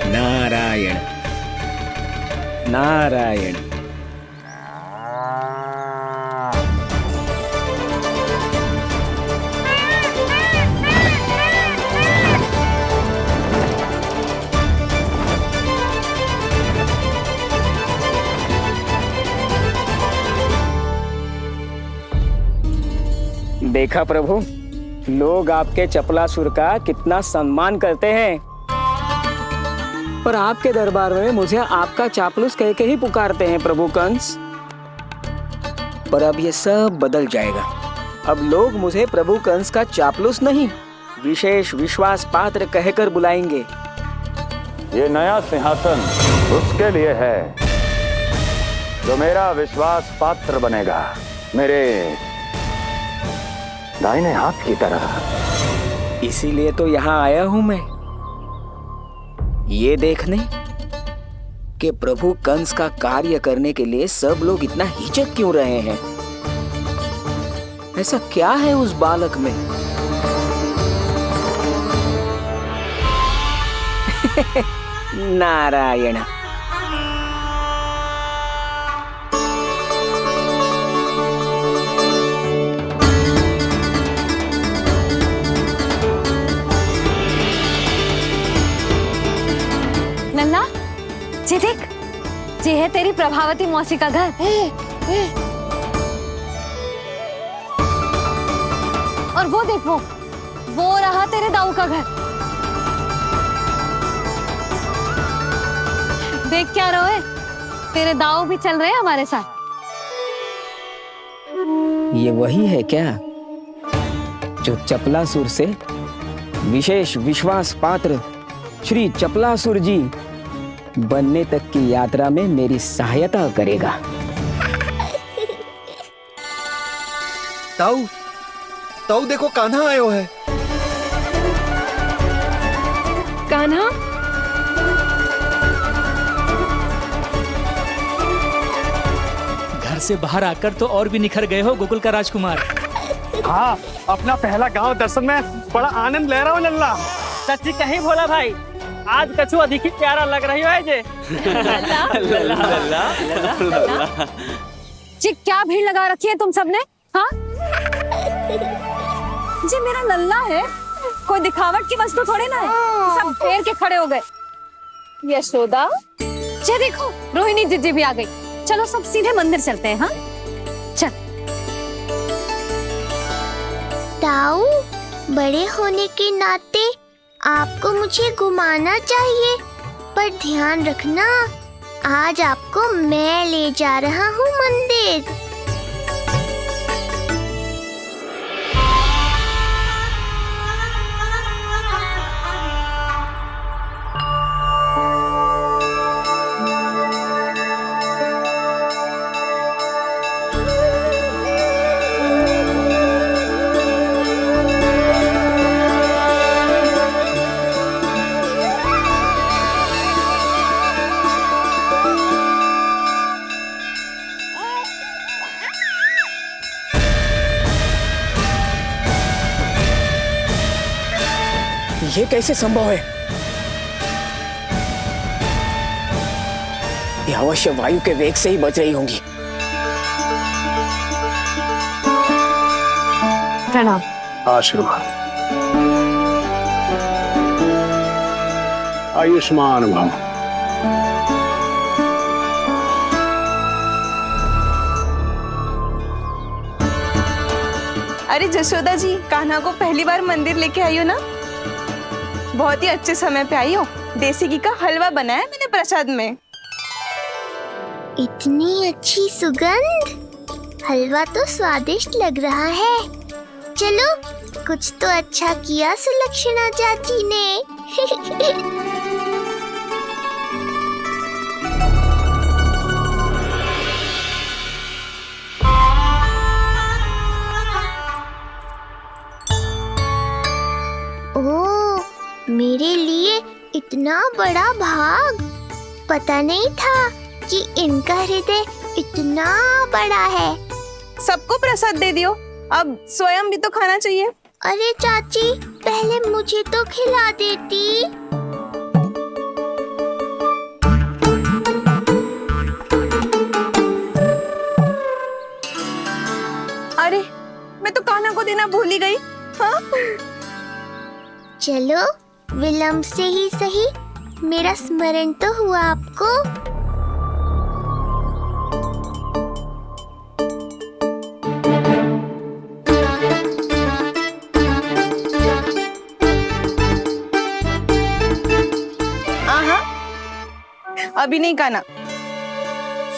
नारायण नारायण। देखा प्रभु, लोग आपके चपलासुर का कितना सम्मान करते हैं, पर आपके दरबार में मुझे आपका चापलूस कह के ही पुकारते हैं प्रभु कंस। पर अब ये सब बदल जाएगा। अब लोग मुझे प्रभु कंस का चापलूस नहीं, विशेष विश्वास पात्र कहकर बुलाएंगे। ये नया सिंहासन उसके लिए है जो मेरा विश्वास पात्र बनेगा, मेरे दाहिने हाथ की तरह। इसीलिए तो यहाँ आया हूं मैं, ये देखने कि प्रभु कंस का कार्य करने के लिए सब लोग इतना हिचक क्यों रहे हैं। ऐसा क्या है उस बालक में? नारायण। नन्ना, जी देख, ये है तेरी प्रभावती मौसी का घर। और वो देखो, वो रहा तेरे दाऊ का घर। देख क्या रोए, तेरे दाऊ भी चल रहे हैं हमारे साथ। ये वही है क्या जो चपलासुर से विशेष विश्वास पात्र श्री चपलासुर जी बनने तक की यात्रा में मेरी सहायता करेगा? ताऊ, ताऊ देखो कान्हा आयो है। कान्हा? घर से बाहर आकर तो और भी निखर गए हो गोकुल का राजकुमार। हाँ, अपना पहला गांव दर्शन में बड़ा आनंद ले रहा हूँ लल्ला। सच्ची कहीं भोला भाई, आज कछु अधिक ही प्यारा लग रही है जे। जी क्या भीड़ लगा रखी है तुम सबने? हाँ जी मेरा लल्ला है, कोई दिखावट की वस्तु थोड़ी ना है। सब फेर के खड़े हो गए। यशोदा, जी देखो रोहिणी जीजी भी आ गई। चलो सब सीधे मंदिर चलते हैं। हाँ चल। ताऊ, बड़े होने के नाते आपको मुझे घुमाना चाहिए, पर ध्यान रखना आज आपको मैं ले जा रहा हूँ मंदिर। ये कैसे संभव है? ये अवश्य वायु के वेग से ही बच रही होंगी। प्रणाम। आशीर्वाद। आयुष्मान भव। अरे जशोदा जी, कान्हा को पहली बार मंदिर लेके आई हो ना? बहुत ही अच्छे समय पे आई हो। देसी घी का हलवा बनाया मैंने प्रसाद में। इतनी अच्छी सुगंध, हलवा तो स्वादिष्ट लग रहा है। चलो, कुछ तो अच्छा किया सुलक्षणा चाची ने। ओह, मेरे लिए इतना बड़ा भाग। पता नहीं था कि इनका हृदय इतना बड़ा है। सबको प्रसाद दे दियो, अब स्वयं भी तो खाना चाहिए। अरे चाची, पहले मुझे तो खिला देती। अरे, मैं तो कान्हा को देना भूल ही गई। हाँ? चलो, विलंब से ही सही, मेरा स्मरण तो हुआ आपको। अभी नहीं खाना,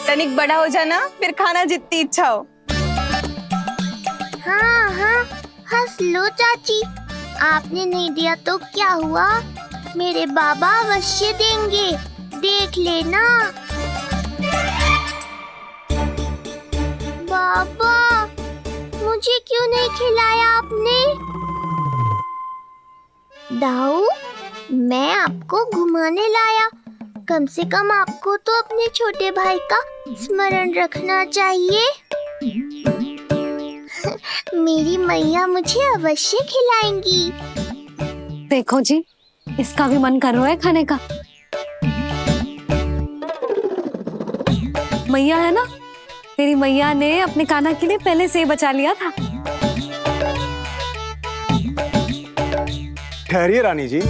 तनिक बड़ा हो जाना, फिर खाना जितनी इच्छा हो। हाँ हाँ, हंस लो चाची। आपने नहीं दिया तो क्या हुआ, मेरे बाबा अवश्य देंगे, देख लेना। बाबा, मुझे क्यों नहीं खिलाया आपने? दाऊ, मैं आपको घुमाने लाया, कम से कम आपको तो अपने छोटे भाई का स्मरण रखना चाहिए। मेरी मैया मुझे अवश्य खिलाएंगी। देखो जी, इसका भी मन कर रहा है खाने का। मैया है ना, तेरी मैया ने अपने कान्हा के लिए पहले से ही बचा लिया था। ठहरिए रानी जी।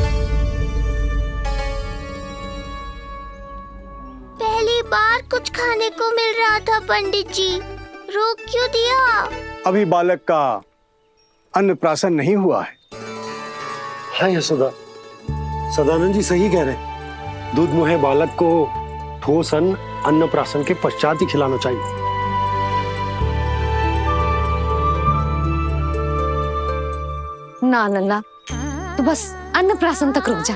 पहली बार कुछ खाने को मिल रहा था पंडित जी, रोक क्यों दिया? अभी बालक का अन्नप्राशन नहीं हुआ है। हाँ यशोदा, सदानंद जी सही कह रहे। दूध मुहे बालक को ठोस अन्नप्राशन के पश्चात ही खिलाना चाहिए। ना लल्ला, तू बस अन्नप्राशन तक रुक जा।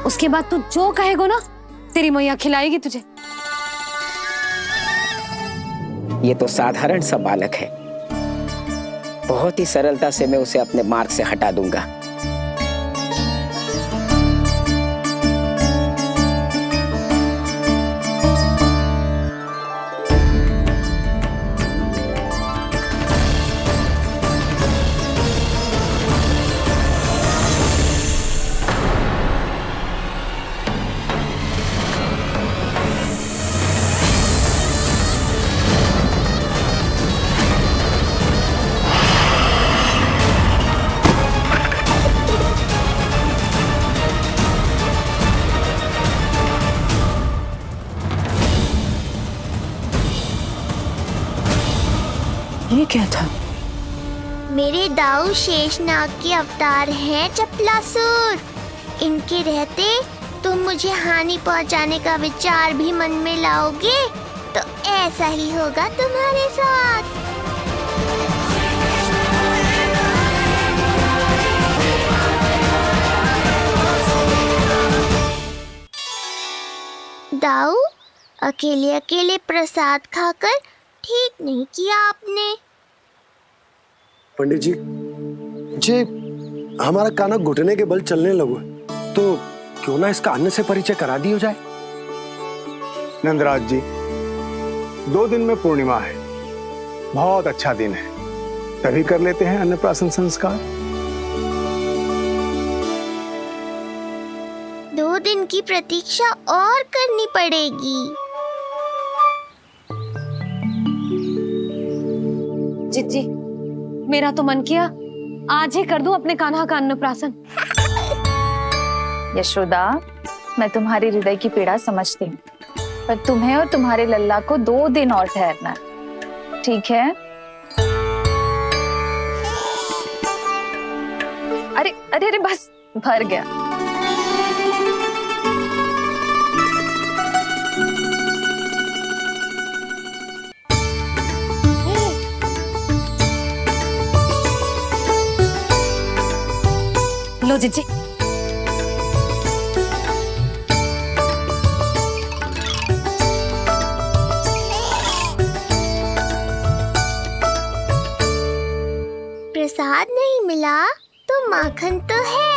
उसके बाद तू जो कहेगो ना, तेरी मैया खिलाएगी तुझे। ये तो साधारण सा बालक है, बहुत ही सरलता से मैं उसे अपने मार्ग से हटा दूंगा। ये क्या था? मेरे दाऊ शेषनाग के अवतार हैं चपलासुर। इनके रहते तुम मुझे हानि पहुंचाने का विचार भी मन में लाओगे तो ऐसा ही होगा तुम्हारे साथ। दाऊ, अकेले अकेले प्रसाद खाकर ठीक नहीं किया आपने। पंडित जी, जे हमारा कान्हा घुटने के बल चलने लगो तो क्यों ना इसका अन्न से परिचय करा दिया जाए। नंदराज जी, 2 दिन में पूर्णिमा है, बहुत अच्छा दिन है, तभी कर लेते हैं अन्नप्राशन संस्कार। 2 दिन की प्रतीक्षा और करनी पड़ेगी। जिज्जी, मेरा तो मन किया आज ही कर दूं अपने कान्हा का अन्नप्राशन। यशोदा, मैं तुम्हारी हृदय की पीड़ा समझती हूँ, पर तुम्हें और तुम्हारे लल्ला को 2 दिन और ठहरना है, ठीक है? अरे अरे अरे, बस भर गया। लो जिज्जी। प्रसाद नहीं मिला तो माखन तो है।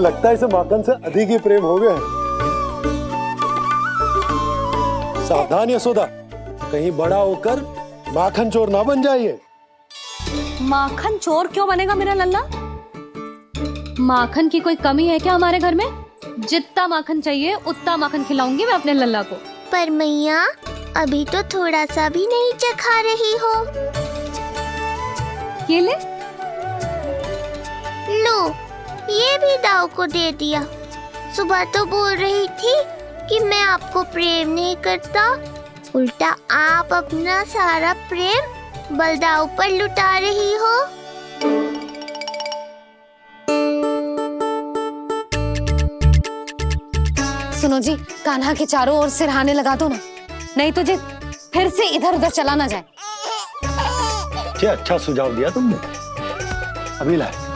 लगता है इसे माखन से अधिक ही प्रेम हो गया है। सावधान यशोदा, कहीं बड़ा होकर माखन चोर ना बन जाइए। माखन चोर क्यों बनेगा मेरा लल्ला? माखन की कोई कमी है क्या हमारे घर में? जितना माखन चाहिए उतना माखन खिलाऊंगी मैं अपने लल्ला को। पर मैया, अभी तो थोड़ा सा भी नहीं चखा रही हो। ये ले। लो, ये भी दाऊ को दे दिया। सुबह तो बोल रही थी कि मैं आपको प्रेम नहीं करता, उल्टा आप अपना सारा प्रेम बलदाऊ पर लुटा रही हो। सुनो जी, कान्हा के चारों ओर सिरहाने लगा दो ना, नहीं तो जी फिर से इधर उधर चला ना जाए। क्या अच्छा सुझाव दिया तुमने। अभी लाए।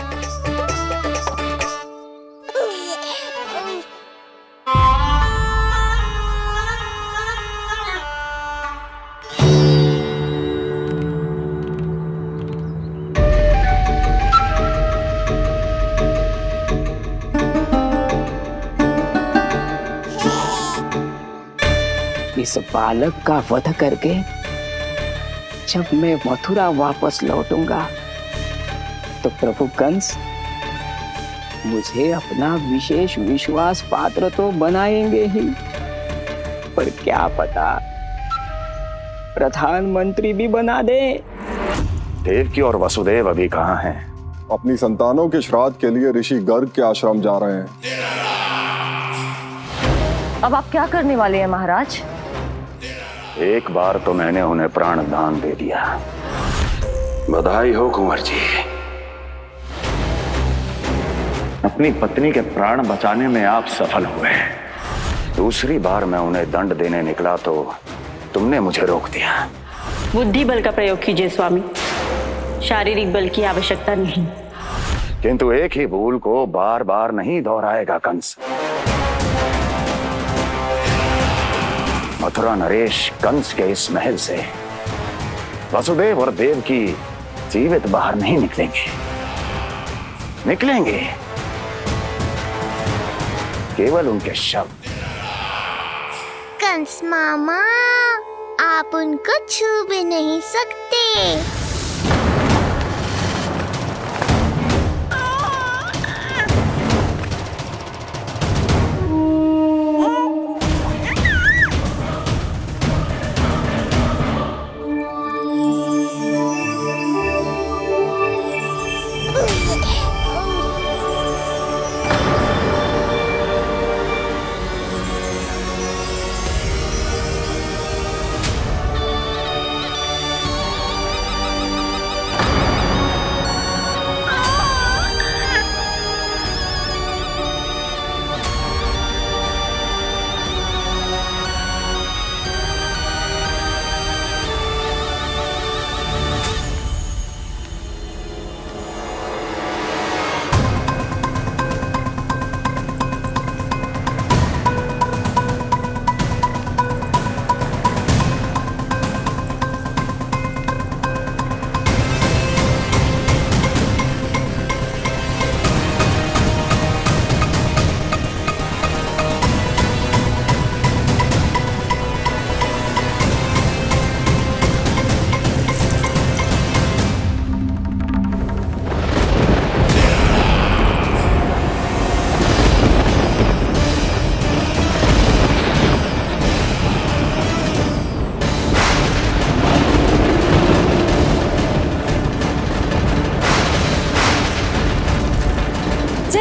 इस बालक का वध करके जब मैं मथुरा वापस लौटूंगा तो प्रभु कंस मुझे अपना विशेष विश्वास पात्र तो बनाएंगे ही, पर क्या पता प्रधानमंत्री भी बना दे। देवकी और वसुदेव अभी कहाँ हैं? अपनी संतानों के श्राद्ध के लिए ऋषि गर्ग के आश्रम जा रहे हैं। अब आप क्या करने वाले हैं महाराज? एक बार तो मैंने उन्हें प्राण दान दे दिया। बधाई हो कुंवर जी। अपनी पत्नी के प्राण बचाने में आप सफल हुए। दूसरी बार मैं उन्हें दंड देने निकला तो तुमने मुझे रोक दिया। बुद्धि बल का प्रयोग कीजिए स्वामी, शारीरिक बल की आवश्यकता नहीं। किंतु एक ही भूल को बार बार नहीं दोहराएगा कंस। मथुरा नरेश कंस के इस महल से वसुदेव और देवकी जीवित बाहर नहीं निकलेंगे, केवल उनके शब्द। कंस मामा, आप उनको छू भी नहीं सकते।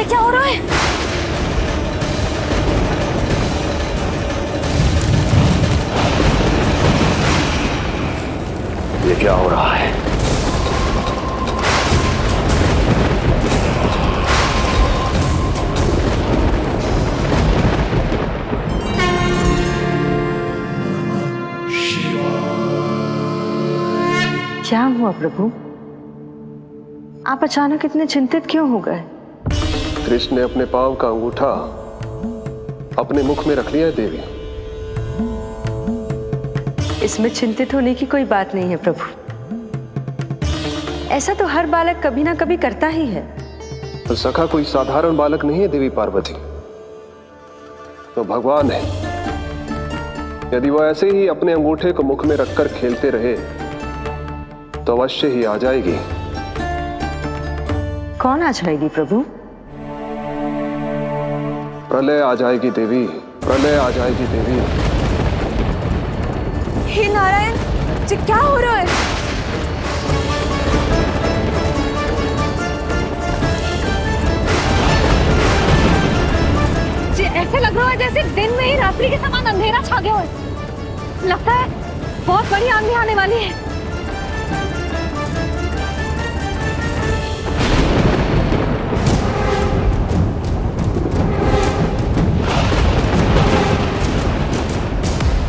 क्या हो रहा है? ये क्या हो रहा है? क्या हुआ प्रभु? आप अचानक इतने चिंतित क्यों हो गए? कृष्ण ने अपने पांव का अंगूठा अपने मुख में रख लिया है देवी। इसमें चिंतित होने की कोई बात नहीं है प्रभु। ऐसा तो हर बालक कभी ना कभी करता ही है। और सखा कोई साधारण बालक नहीं है देवी पार्वती, तो भगवान है। यदि वो ऐसे ही अपने अंगूठे को मुख में रखकर खेलते रहे तो अवश्य ही आ जाएगी। कौन आ जाएगी प्रभु? प्रलय आ जाएगी देवी, प्रलय आ जाएगी देवी। हे नारायण जी, क्या हो रहा है? जी ऐसे लग रहा है जैसे दिन में ही रात्रि के समान अंधेरा छा गया हो। लगता है बहुत बड़ी आंधी आने वाली है।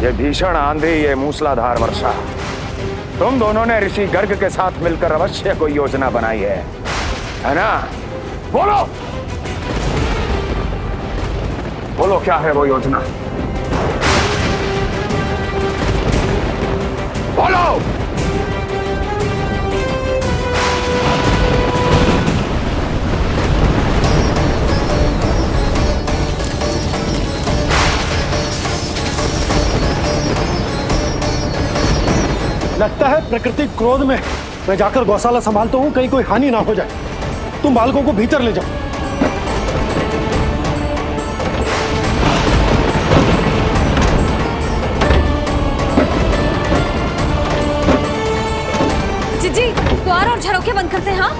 ये भीषण आंधी, ये मूसलाधार वर्षा, तुम दोनों ने ऋषि गर्ग के साथ मिलकर अवश्य कोई योजना बनाई है ना? बोलो बोलो, क्या है वो योजना? बोलो। लगता है प्रकृति क्रोध में। मैं जाकर गौशाला संभालता हूँ, कहीं कोई हानि ना हो जाए। तुम बालकों को भीतर ले जाओ। जी द्वार और झरोखे बंद करते हैं। हाँ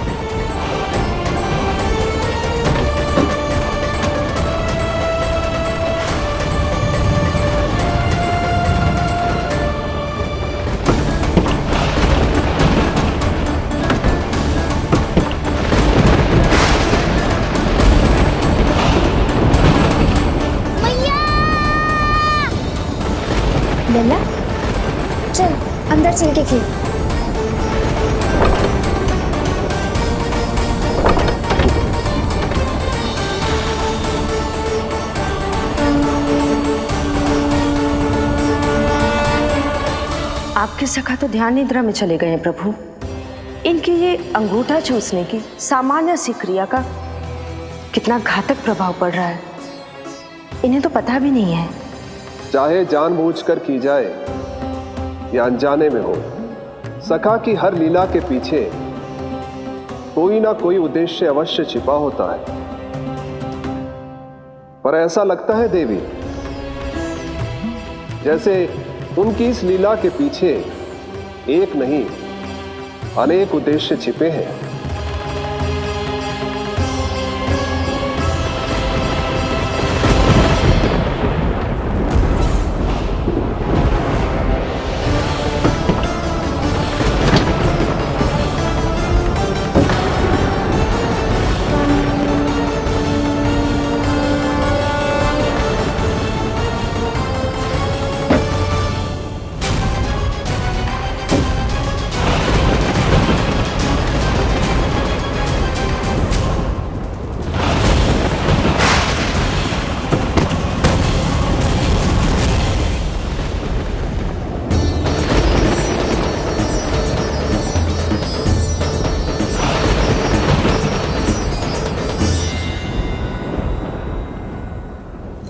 लल्ला चल अंदर चल के खेल। आपके सखा तो ध्यान निद्रा में चले गए हैं प्रभु। इनकी ये अंगूठा चूसने की सामान्य सी क्रिया का कितना घातक प्रभाव पड़ रहा है, इन्हें तो पता भी नहीं है। चाहे जानबूझकर की जाए या अनजाने में हो, सखा की हर लीला के पीछे कोई ना कोई उद्देश्य अवश्य छिपा होता है। पर ऐसा लगता है देवी जैसे उनकी इस लीला के पीछे एक नहीं अनेक उद्देश्य छिपे हैं।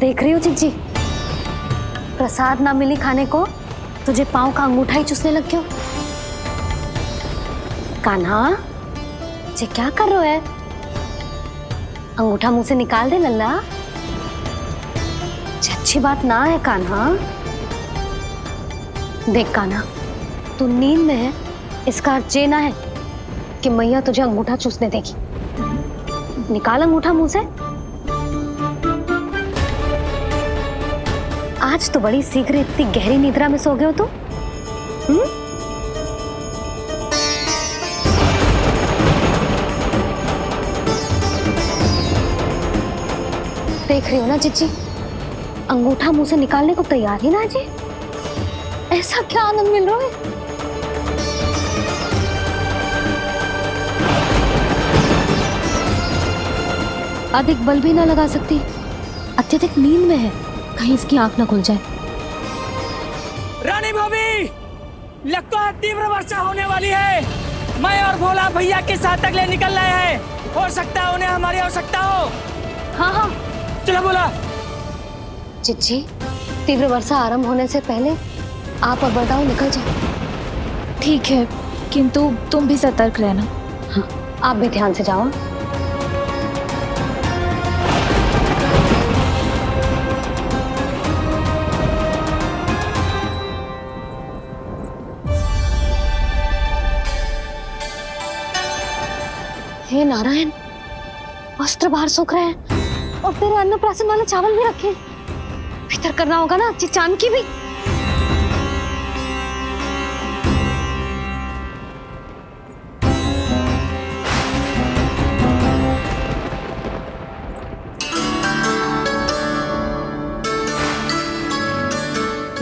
देख रही हो चिज्जी, प्रसाद ना मिली खाने को, तुझे पांव का अंगूठा ही चूसने लग गयो। कान्हा ये क्या कर रहे है? अंगूठा मुंह से निकाल दे लल्ला। अच्छी बात ना है कान्हा। देख कान्हा, तू नींद में है, इसका अर्थ ये ना है कि मैया तुझे अंगूठा चूसने देगी। निकाल अंगूठा मुंह से। आज तो बड़ी शीघ्र इतनी गहरी निद्रा में सो गए हो तुम। देख रही हो ना चिच्ची, अंगूठा मुंह से निकालने को तैयार ही ना जी। ऐसा क्या आनंद मिल रहा है? अधिक बल भी ना लगा सकती, अत्यधिक नींद में है, कहीं इसकी आंख ना खुल जाए। रानी भाभी, लगता है तीव्र वर्षा होने वाली है। मैं और भोला भैया के साथ अगले निकल रहे हैं। हो सकता है उन्हें हमारी आवश्यकता हो। हाँ हाँ चलो बोला। चिच्ची, तीव्र वर्षा आरंभ होने से पहले आप और बरदाऊ निकल जाओ। ठीक है, किंतु तुम भी सतर्क रहना। हाँ, आप भी ध्यान से जाओ। हे नारायण, वस्त्र बाहर सूख रहे हैं और तेरे अन्नप्राशन वाले चावल भी रखे हैं। भीतर करना होगा ना चिचान की भी।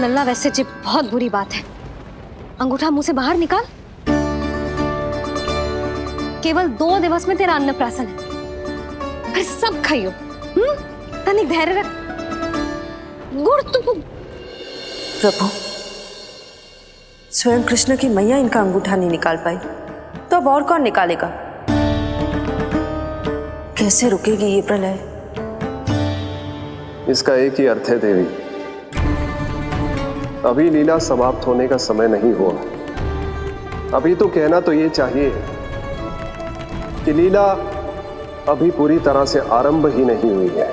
लल्ला, वैसे जी बहुत बुरी बात है। अंगूठा मुंह से बाहर निकाल। केवल 2 दिवस में तेरा अन्नप्राशन है, फिर सब खाइयो। तनिक धैर्य रख। गुड़ तो प्रभु, स्वयं कृष्ण की मैया इनका अंगूठा नहीं निकाल पाई, तो अब और कौन निकालेगा? कैसे रुकेगी ये प्रलय? इसका एक ही अर्थ है देवी, अभी लीला समाप्त होने का समय नहीं हुआ। अभी तो कहना तो ये चाहिए कि लीला अभी पूरी तरह से आरंभ ही नहीं हुई है।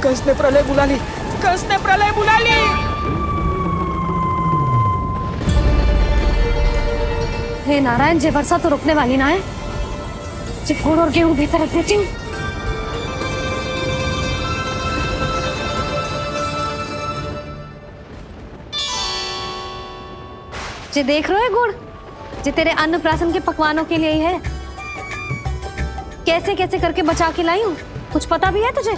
कंस ने प्रलय बुला ली, कंस ने प्रलय बुला ली। हे नारायण, जे वर्षा तो रुकने वाली ना है। जे गुड़ और गेहूं भीतर रख देती हूँ। जे देख रहे हो गुड़, जे तेरे अन्नप्राशन के पकवानों के लिए ही है। कैसे कैसे करके बचा के लाई हूँ, कुछ पता भी है तुझे?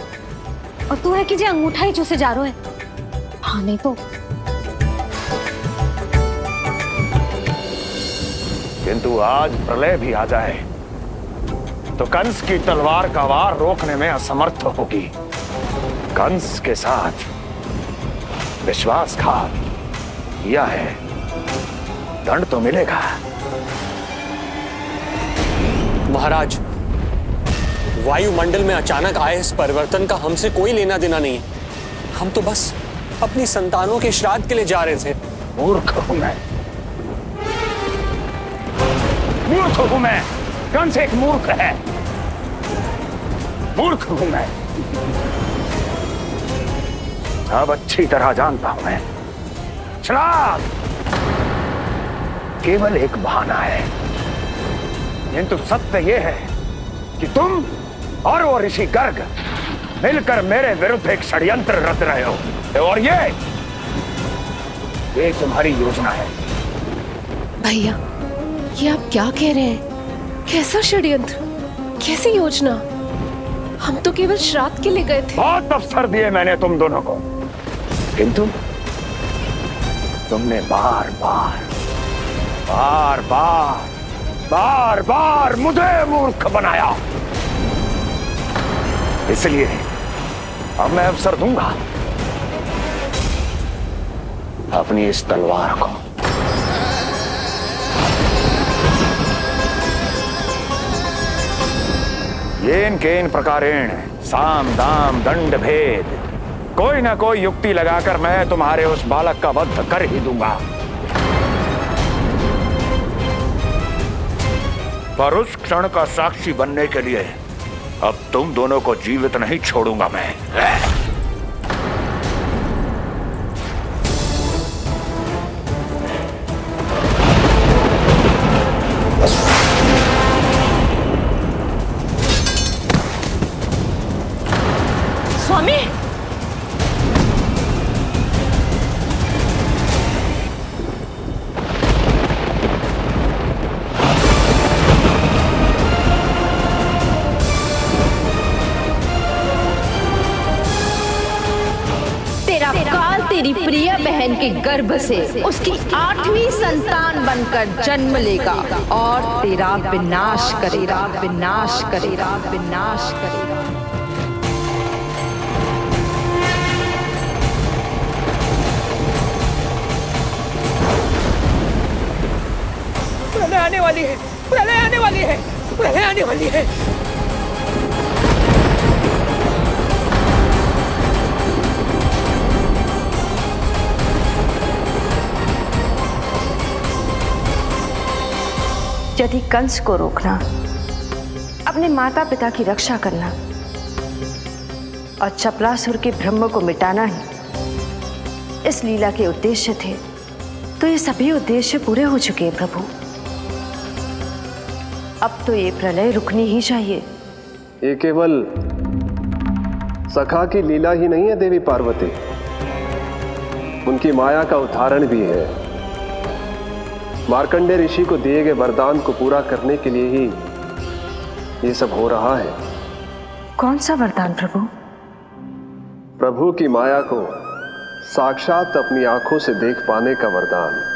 और तू है कि जे अंगूठा ही चूसे जा रहा है। हाँ नहीं तो। किंतु आज प्रलय भी आ जाए तो कंस की तलवार का वार रोकने में असमर्थ होगी। कंस के साथ विश्वासघात किया है, दंड तो मिलेगा। महाराज, वायुमंडल में अचानक आए इस परिवर्तन का हमसे कोई लेना देना नहीं है। हम तो बस अपनी संतानों के श्राद्ध के लिए जा रहे थे। मूर्ख हूं मैं, मूर्ख हूं मैं। कंस एक मूर्ख है, मूर्ख हूं मैं। अब अच्छी तरह जानता हूं मैं, श्राद्ध केवल एक बहाना है। किंतु सत्य यह है कि तुम और वो ऋषि गर्ग मिलकर मेरे विरुद्ध एक षड्यंत्र रच रहे हो, और ये तुम्हारी योजना है। भैया, ये आप क्या कह रहे हैं? कैसा षड्यंत्र, कैसी योजना? हम तो केवल श्राद्ध के लिए गए थे। बहुत अवसर दिए मैंने तुम दोनों को, किंतु तुमने बार बार बार बार बार बार मुझे मूर्ख बनाया। इसलिए अब मैं अवसर दूंगा अपनी इस तलवार को। येन केन प्रकारेण साम दाम दंड भेद, कोई ना कोई युक्ति लगाकर मैं तुम्हारे उस बालक का वध कर ही दूंगा। पर उस क्षण का साक्षी बनने के लिए अब तुम दोनों को जीवित नहीं छोड़ूंगा मैं। के गर्भ से उसकी 8वीं संतान बनकर जन्म लेगा और तेरा विनाश करेगा, विनाश करेगा, विनाश करेगा। प्रलय आने वाली है, प्रलय आने वाली है, प्रलय आने वाली है। यदि कंस को रोकना, अपने माता पिता की रक्षा करना और चपलासुर के ब्रह्म को मिटाना ही इस लीला के उद्देश्य थे, तो ये सभी उद्देश्य पूरे हो चुके हैं प्रभु। अब तो ये प्रलय रुकनी ही चाहिए। ये केवल सखा की लीला ही नहीं है देवी पार्वती, उनकी माया का उदाहरण भी है। मार्कंडेय ऋषि को दिए गए वरदान को पूरा करने के लिए ही ये सब हो रहा है। कौन सा वरदान प्रभु? प्रभु की माया को साक्षात अपनी आंखों से देख पाने का वरदान।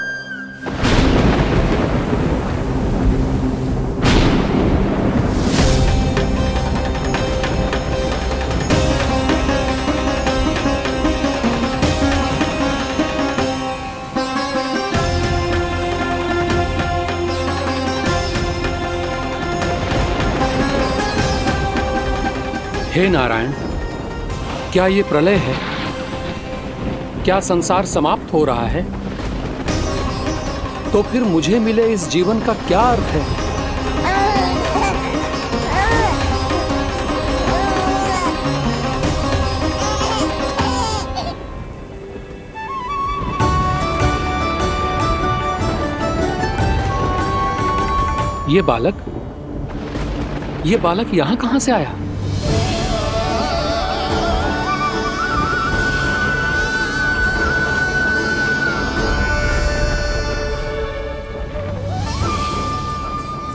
हे नारायण, क्या ये प्रलय है? क्या संसार समाप्त हो रहा है? तो फिर मुझे मिले इस जीवन का क्या अर्थ है? ये बालक यहां कहां से आया?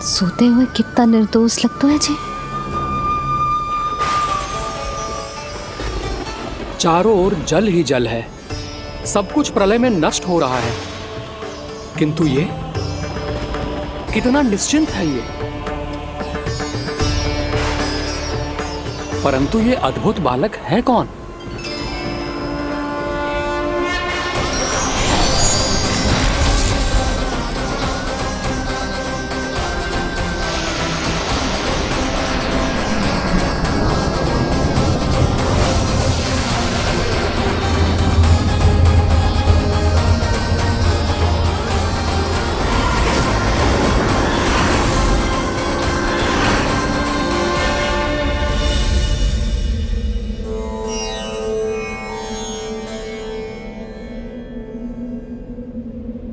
सोते हुए कितना निर्दोष लगता है जी। चारों ओर जल ही जल है, सब कुछ प्रलय में नष्ट हो रहा है, किंतु ये कितना निश्चिंत है ये। परंतु ये अद्भुत बालक है कौन?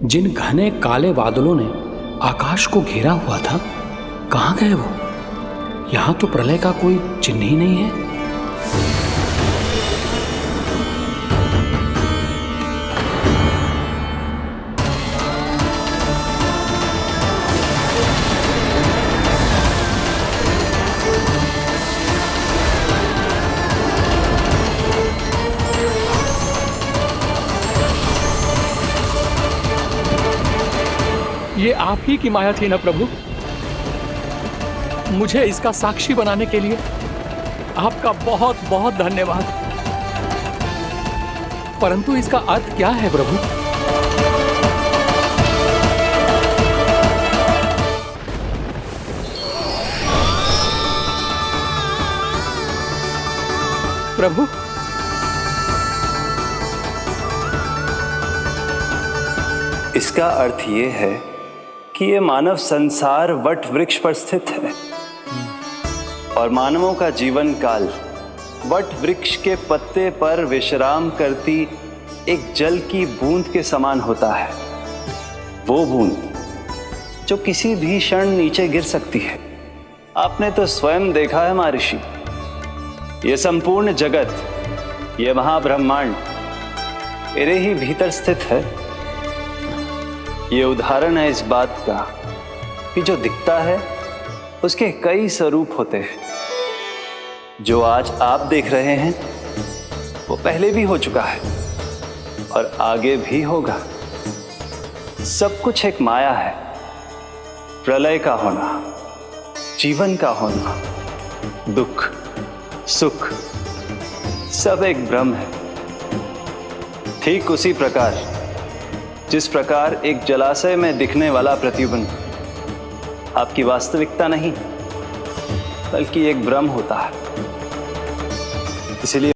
जिन घने काले बादलों ने आकाश को घेरा हुआ था, कहां गए वो? यहां तो प्रलय का कोई चिन्ह ही नहीं है। ये आप ही की माया थी ना प्रभु? मुझे इसका साक्षी बनाने के लिए आपका बहुत बहुत धन्यवाद। परंतु इसका अर्थ क्या है प्रभु? प्रभु, इसका अर्थ ये है कि ये मानव संसार वट वृक्ष पर स्थित है और मानवों का जीवन काल वट वृक्ष के पत्ते पर विश्राम करती एक जल की बूंद के समान होता है। वो बूंद जो किसी भी क्षण नीचे गिर सकती है। आपने तो स्वयं देखा है महर्षि, ये संपूर्ण जगत, ये महाब्रह्मांड मेरे ही भीतर स्थित है। ये उदाहरण है इस बात का कि जो दिखता है उसके कई स्वरूप होते हैं। जो आज आप देख रहे हैं वो पहले भी हो चुका है और आगे भी होगा। सब कुछ एक माया है। प्रलय का होना, जीवन का होना, दुख सुख सब एक भ्रम है। ठीक उसी प्रकार जिस प्रकार एक जलाशय में दिखने वाला प्रतिबिंब आपकी वास्तविकता नहीं बल्कि एक भ्रम होता है। इसलिए